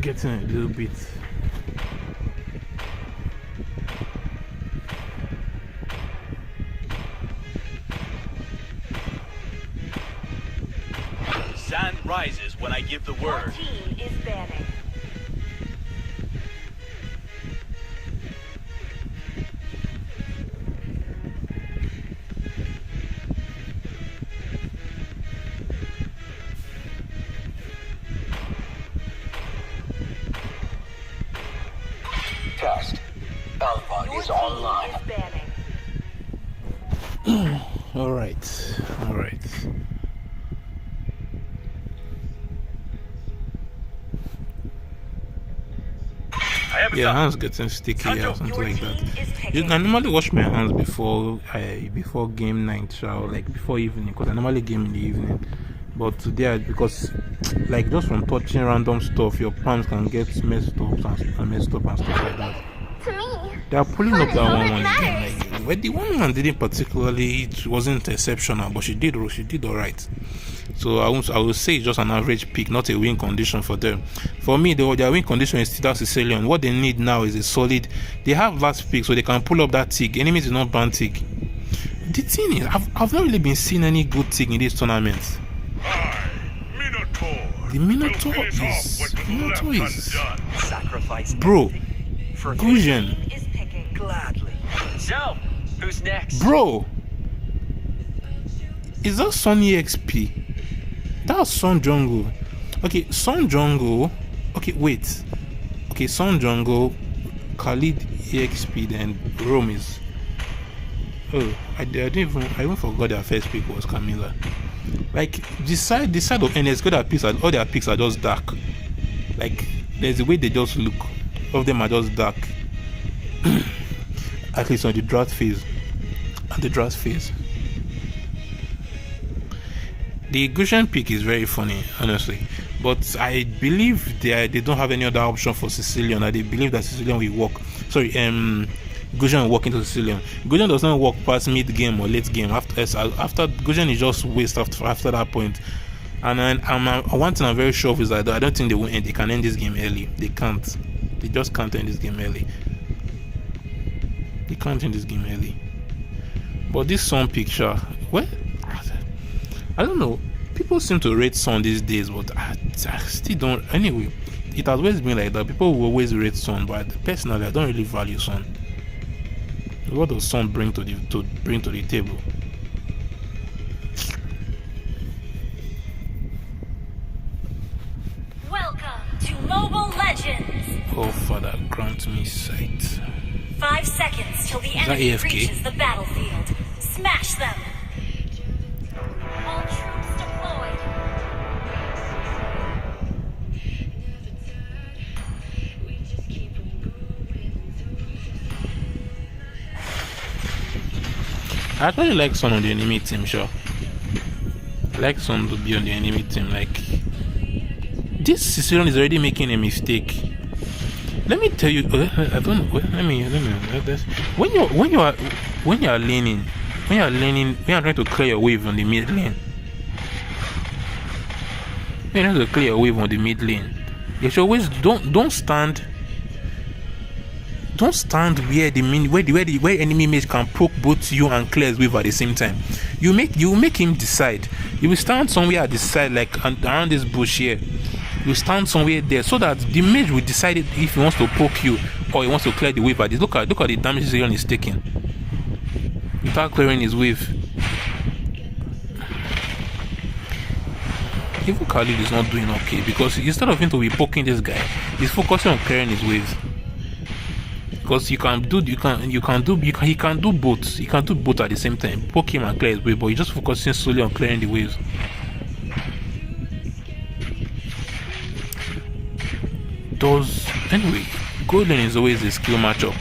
Getting a little bit. Sand rises when I give the word. Team is banning. Test. Alpha is online. All right. Yeah, hands getting sticky or something like that. I normally wash my hands before game night, so like before evening, because I normally game in the evening. But today, because like just from touching random stuff, your palms can get messed up and stuff like that. To me, They are pulling up that fun is all one that again. matters. Like, well, the one didn't particularly, it wasn't exceptional, but she did all right. So I will say it's just an average pick, not a win condition for them. For me, their win condition is still Sicilian. What they need now is a solid. They have last pick, so they can pull up that tick. Enemies do not ban tick. The thing is, I've not really been seeing any good tick in this tournament. The Minotaur is Sacrifice bro. for Gusion, Is picking. gladly. So, who's next? bro. Is that Sun EXP? That's Sun Jungle. Okay, Sun Jungle. Okay, wait. Okay, Sun Jungle, Khalid EXP, then Rome is. Oh, I even forgot their first pick was Camila. Like the side of NS, all their picks are just dark. Like there's a way they just look. All of them are just dark. At least on the draft phase. The Gushan pick is very funny, honestly. But I believe they don't have any other option for Sicilian. They believe that Sicilian will walk. Sorry, Gushan will walk into Sicilian. Gushan does not walk past mid game or late game. After Gushan is just waste after that point. And one thing I'm very sure of is that I don't think they will end. They can end this game early. They can't. They just can't end this game early. They can't end this game early. But this Sun picture, well, I don't know. People seem to rate Sun these days, but I still don't. Anyway, it has always been like that. People will always rate Sun, but personally, I don't really value Sun. What does Sun bring to the table? Welcome to Mobile Legends. Oh, Father, grant me sight. 5 seconds till the that enemy AFK? reaches the battlefield. Smash them. All troops deployed. I actually like Sun on the enemy team, sure. I like Sun to be on the enemy team. Like, this Sicilian is already making a mistake. Let me tell you. I don't. Let me. When you are laning, when you are trying to clear your wave on the mid lane. When you're trying to clear your wave on the mid lane, you should always don't stand. Don't stand where where enemy mage can poke both you and Claire's wave at the same time. You make him decide. You will stand somewhere at the side, like around this bush here. You stand somewhere there so that the mage will decide if he wants to poke you or he wants to clear the wave. But look at the damage Sicilian is taking without clearing his wave. Even Khalid is not doing okay because instead of him to be poking this guy, he's focusing on clearing his wave. Because he can do both. He can do both at the same time. Poke him and clear his wave, but he's just focusing solely on clearing the waves. Anyway, Gold Lane is always a skill matchup.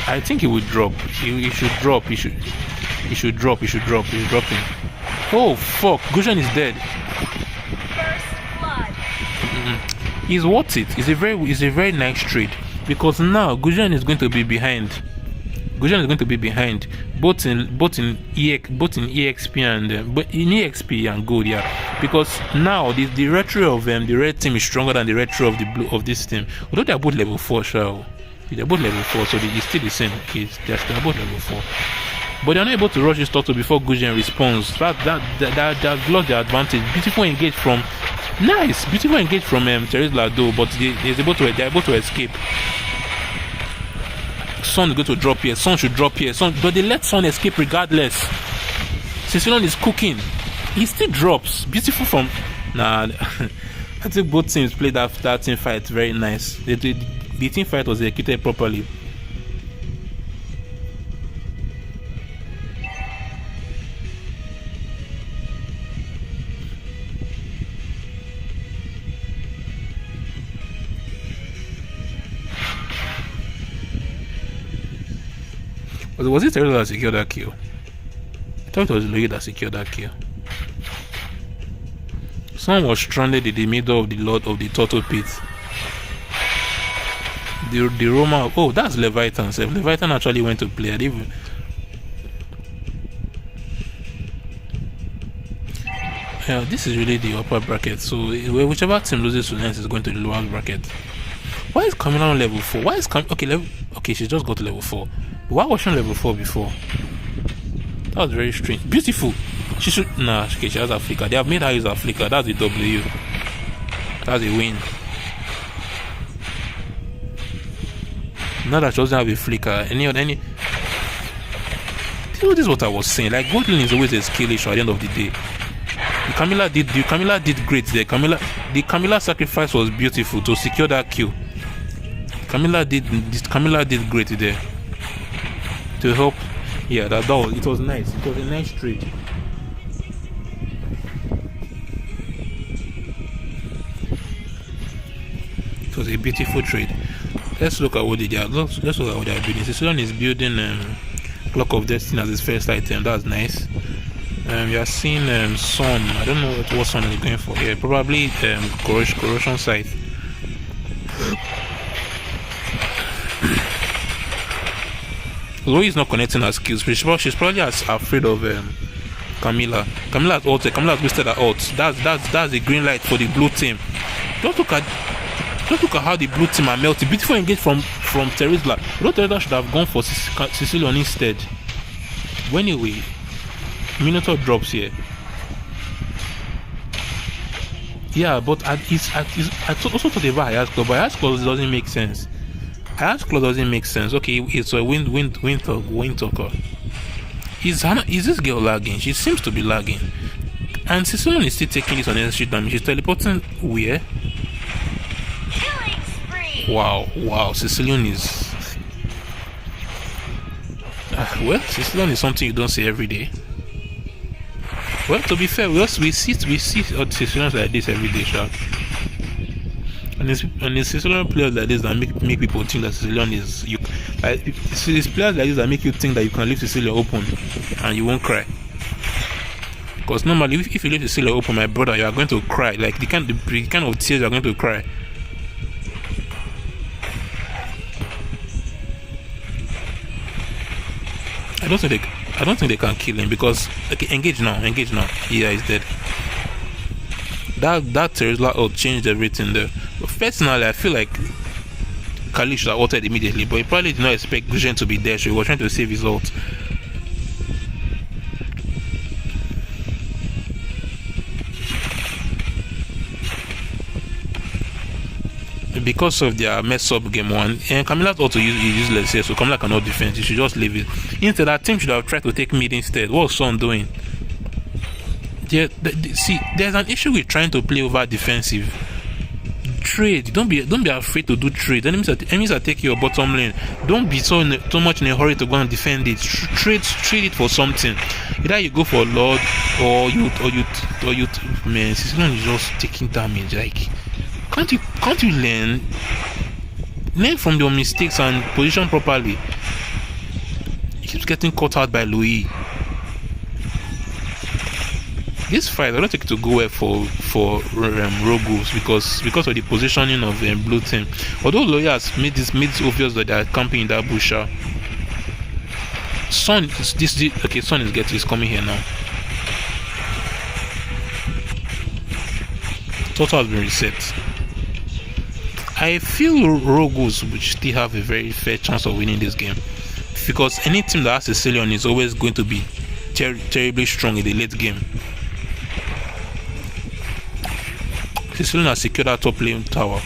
I think he would drop. He should drop. He should drop. He's dropping. Oh fuck! Gushan is dead. He's worth it. It's a very nice trade because now Gushan is going to be behind. Both in EXP and gold, yeah. Because now the retro of the red team is stronger than the retro of the blue of this team. Although they are both level 4, sure. They're both level 4, so it's still the same. Okay, they're both level 4. But they're not able to rush this turtle before Gujen responds. They've lost their advantage. Beautiful engage from Therese Lado, but they're able to escape. Son is going to drop here. Son should drop here. But they let Son escape regardless. Sicilian is cooking. He still drops. Beautiful from. Nah, I think both teams played that team fight very nice. The team fight was executed properly. Was it Terrell that secured that kill? I thought it was Louis that secured that kill. Someone was stranded in the middle of the turtle pit. The Roma. Oh, that's Leviathan. Leviathan actually went to play. Yeah, this is really the upper bracket. So whichever team loses to Lens is going to the lower bracket. Why is Camila on level 4? Okay, she just got to level 4. Why was she on level 4 before? That was very strange. Beautiful. She should. Nah, okay, she has a flicker. They have made her use a flicker. That's the W. That's a win. Now that she doesn't have a flicker, this is what I was saying. Like, Golden is always a skill issue at the end of the day. Camila did great there. The Camila sacrifice was beautiful to secure that kill. Camila did great there. To help, yeah, it was nice. It was a nice trade. It was a beautiful trade. Let's look at what they are. Let's look at what they are building. Sicilian is building Clock of Destiny as his first item. That's nice. We are seeing Sun. I don't know what Sun is going for here. Probably corrosion site. Zoe is not connecting her skills. She's probably afraid of Camila. Camila has ulted. Camila has wasted her ult. That's a green light for the blue team. Just look at how the blue team are melting. Beautiful engage from Terizla. Terizla should have gone for Sicilian instead. But anyway, Minotaur drops here. Yeah, but I also thought about Hayas Claw, but Hayas Claw doesn't make sense. Hayas Claw doesn't make sense. Okay, it's a wind talker. Is this girl lagging? She seems to be lagging. And Sicilian is still taking this unnecessary damage. She's teleporting where? Wow, Sicilian is. Well, Sicilian is something you don't see every day. Well, to be fair, we see Sicilians like this every day, Shark. And it's Sicilian players like this that make people think that Sicilian is it's players like this that make you think that you can leave Sicilian open and you won't cry. Because normally, if you leave Sicilian open, my brother, you are going to cry. Like the kind of tears you are going to cry. I don't think they can kill him because engage now. Yeah, he's dead. That Terizla ult changed everything there. But personally, I feel like Kali should have ulted immediately, but he probably did not expect Gujen to be there, so he was trying to save his ult. because of their mess up game one, and Camilla's also useless here, so Camilla cannot defend. You should just leave it. Instead, that team should have tried to take mid instead. What's Son doing? See, there's an issue with trying to play over defensive. Trade. Don't be afraid to do trade. Enemies are taking your bottom lane. Don't be so much in a hurry to go and defend it. Trade it for something. Either you go for Lord or you man, Sicilian is just taking damage. Like, can't you learn from your mistakes and position properly? He keeps getting caught out by Louis. This fight, I don't think it will go well for Rogues because of the positioning of blue team. Although Lawyer has made it obvious that they are camping in that bush. Son is coming here now. Total has been reset. I feel Rogues will still have a very fair chance of winning this game because any team that has Sicilian is always going to be terribly strong in the late game. Sicilian has secured our top lane tower.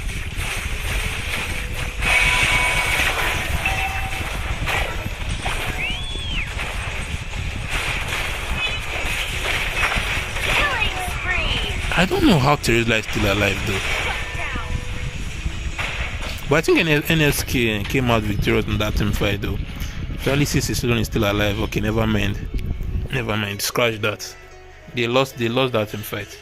I don't know how Teresa is still alive though. But I think NSK came out victorious in that team fight though. So at least Sicilian is still alive. Okay, never mind. Scratch that. They lost that team fight.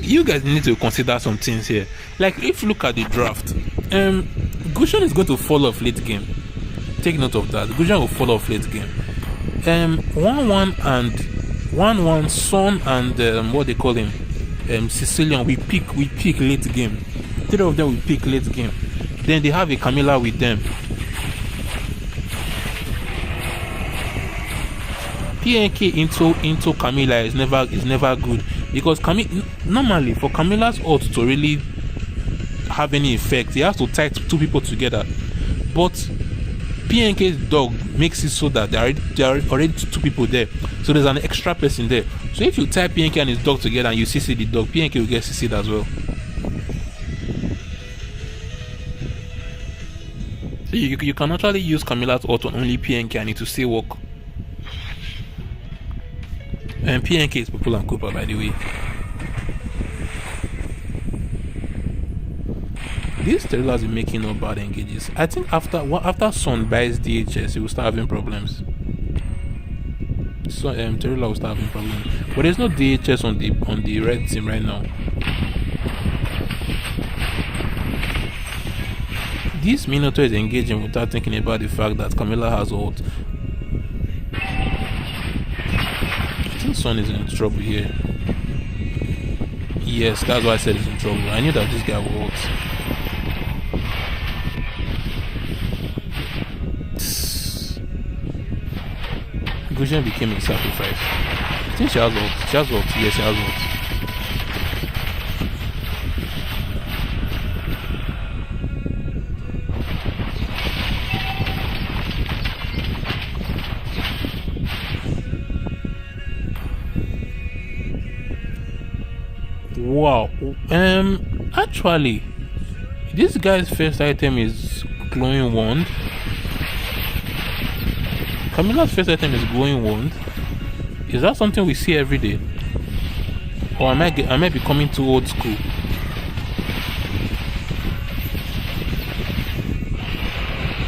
You guys need to consider some things here. Like, if you look at the draft, Gushan is going to fall off late game. Take note of that. Gushan will fall off late game. 1-1 and 1-1 Son and what they call him, Sicilian. We pick late game. 3 of them will pick late game. Then they have a Camilla with them. PNK into Camilla is never good because normally for Camilla's ult to really have any effect, he has to tie 2 people together. But PNK's dog makes it so that there are already 2 people there, so there's an extra person there. So if you tie PNK and his dog together and you CC the dog, PNK will get CC'd as well. So you can actually use Camilla's ult on only PNK and it will still work. And PNK is popular and Cooper, by the way. These Terrellas are making no bad engages. I think after Son buys DHS, he will start having problems. So Terrella will start having problems. But there's no DHS on the red team right now. This Minotaur is engaging without thinking about the fact that Camilla has ult. I think Son is in trouble here. Yes, that's why I said he's in trouble. I knew that this guy will ult. Gujan became a sacrifice. I think she has ult. She has ult. Yes, she has ult. Wow. Actually, this guy's first item is glowing wand. Camilla's first item is glowing wand. Is that something we see every day? Or I might be coming too old school?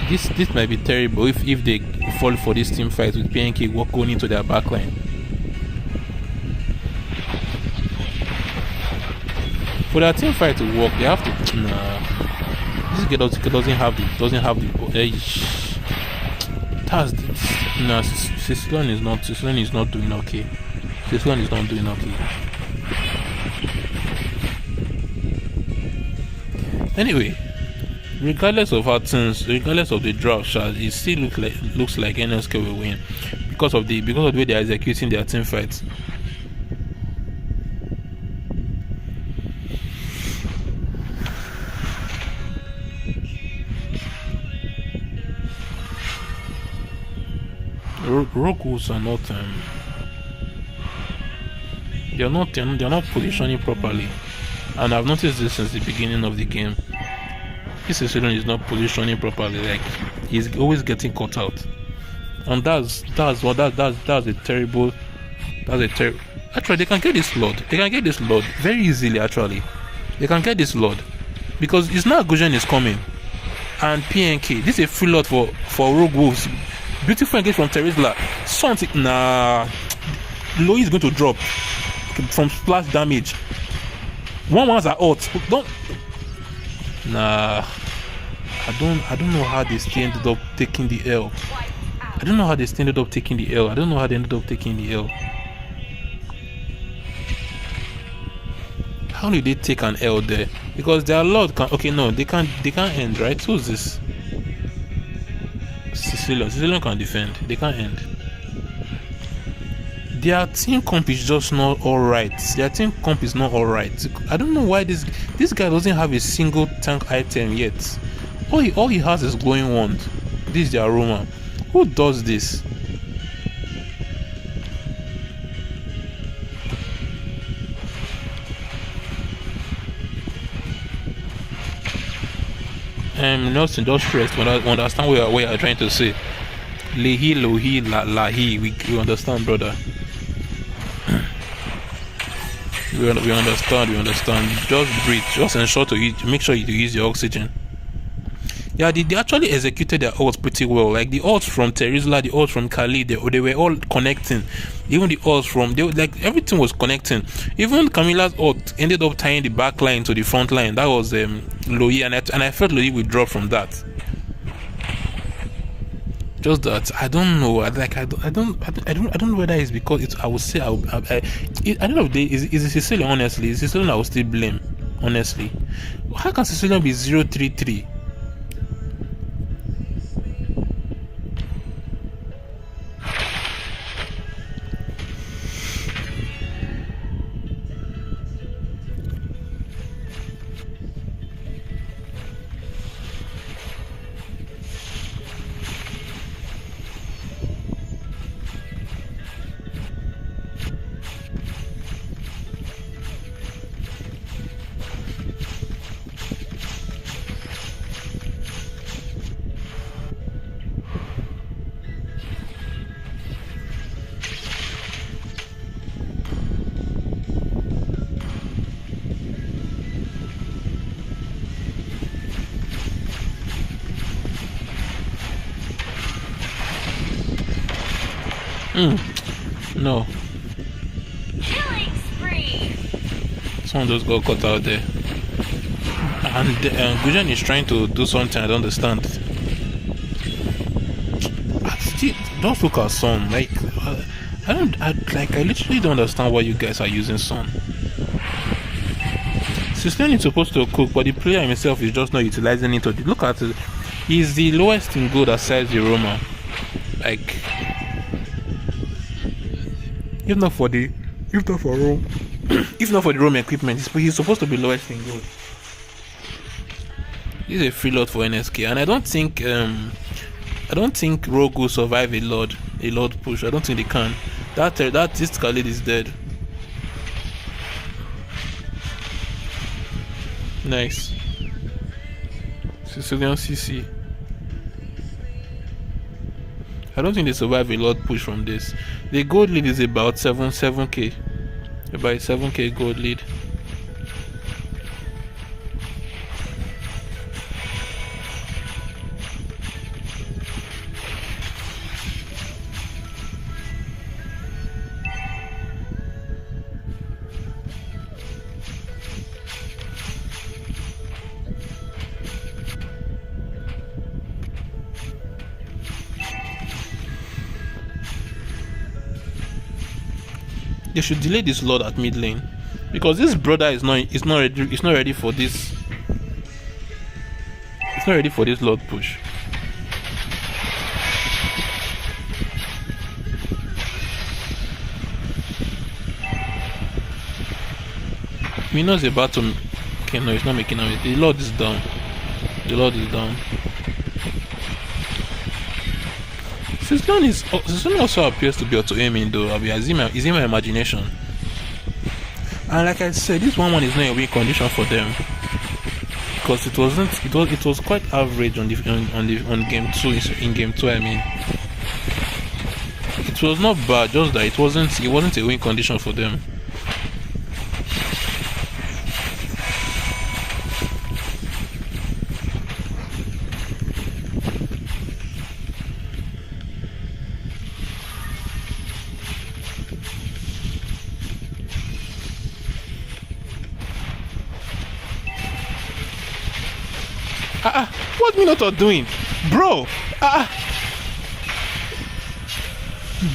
This might be terrible if they fall for this team fight with PNK going into their backline. For that team fight to work, they have to. Nah, this guy doesn't have the. Nah, Sicilian is not doing okay. Sicilian is not doing okay. Anyway, regardless of the draft, it still looks like NSK will win because of the way they are executing their team fights. Rogues are not they're not positioning properly, and I've noticed this since the beginning of the game. This Sicilian is not positioning properly. Like, he's always getting caught out, and that's a terrible. Actually, they can get this Lord. They can get this Lord very easily. Actually, they can get this Lord because it's not Gujen is coming, and PNK. This is a free Lord for Rogue Wolves. Beautiful engage from Terizla. Something. Nah, Lois is going to drop from splash damage. Ones are out. Don't. Nah, I don't know how they still ended up taking the L. I don't know how they still ended up taking the L. I don't know how they ended up taking the L. How did they take an L there? Because their Lord can. Okay, no, they can't end, right? Who's this? Sicilian can defend. They can't end. Their team comp is just not alright. Their team comp is not alright. I don't know why this guy doesn't have a single tank item yet. All he has is glowing wand. This is their Roma. Who does this? Nelson, just stressed when I understand what you're trying to say. Lehi, lohi, lahi. We understand, brother. We understand. Just breathe. Just ensure to make sure you use your oxygen. Yeah, they actually executed their ults pretty well. Like the ults from Terizla, the ults from Kali, they were all connecting. Even the ults from everything was connecting. Even Camilla's ult ended up tying the back line to the front line. That was Loi, and I felt Loi would drop from that. Just that I don't know. I don't know whether it's because it's. I would say I don't know if is Sicilian. Honestly, is Sicilian I will still blame. Honestly, how can Sicilian be 033? No. Killing spree. Someone just got caught out there. And Gujan is trying to do something I don't understand. Don't look at Sun. Like, I literally don't understand why you guys are using Sun. Sicilian is supposed to cook, but the player himself is just not utilizing it. Look at it. He's the lowest in gold aside the Roma. Like, if not for the Rome equipment, he's supposed to be lowest in gold. This is a free lot for NSK, and I don't think Rogue will survive a Lord push. I don't think they can. This Khalid is dead. Nice. Sicilian CC. I don't think they survive a Lord push from this. The gold lead is about 7k. About 7k gold lead. They should delay this Lord at mid lane because this brother is not ready for this. It's not ready for this Lord push. Mino's about to. Okay, no, it's not making out. The Lord is down. The Lord is down. Sicilian also appears to be auto-aiming though. Is in my imagination. And like I said, this 1-1 is not a win condition for them because it was quite average on game 2. In game 2, I mean, it was not bad, just that it wasn't a win condition for them. What Minotaur doing, bro?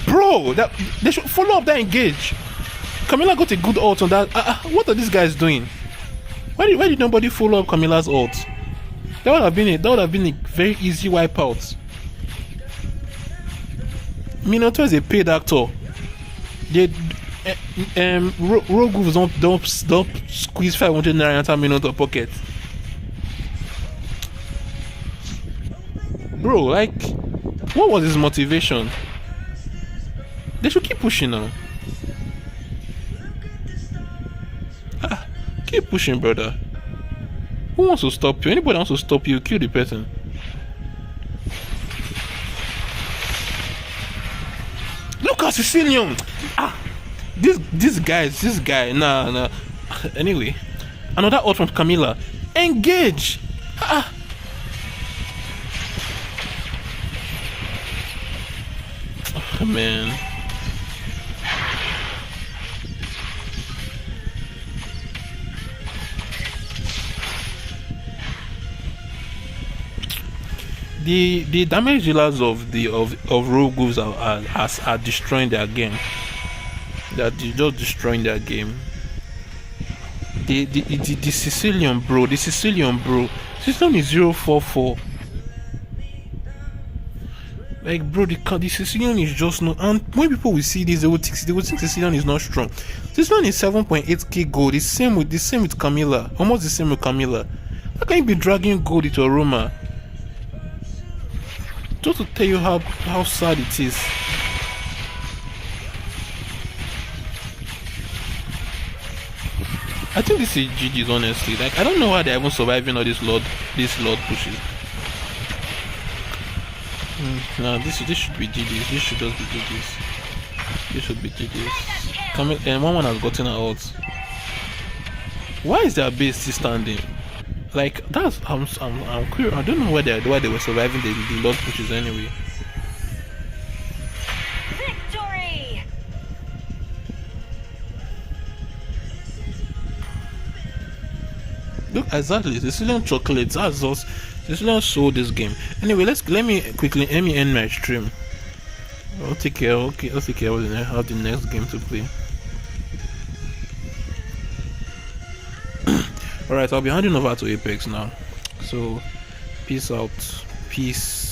Bro, that they should follow up that engage. Camilla got a good ult on that. What are these guys doing? Why did nobody follow up Camilla's ult? That would have been a very easy wipeout. Minotaur is a paid actor. They rogue wolves don't squeeze 500 naira into Minotaur pocket. Bro, like, what was his motivation? They should keep pushing now. Keep pushing, brother. Who wants to stop you? Anybody wants to stop you, kill the person. Look at Sicilian. This guy. Nah. Anyway, another ult from Camilla. Engage. Oh, man. The damage dealers of rogue wolves are destroying their game. They're just destroying their game. The Sicilian bro. Sicilian is 044. Like, bro, the Sicilian is just not. And when people will see this, they will think Sicilian is not strong. Sicilian is 7.8k gold. The same with Camilla. Almost the same with Camilla. How can you be dragging gold into a Roma? Just to tell you how sad it is. I think this is GG's, honestly. Like, I don't know why they're even surviving all these lord pushes. No, this should be GG's. This should just be GG's. This should be GG's. And one has gotten out. Why is their base still standing? Like, that's I'm curious. I don't know why they were surviving the lord pushes anyway. Victory! Look, exactly. Sicilian chocolates. That's us. Sicilian sold this game. Anyway, let me end my stream. I'll take care. Okay, I'll take care of the next game to play. Alright, I'll be handing over to Apex now. So, peace out. Peace.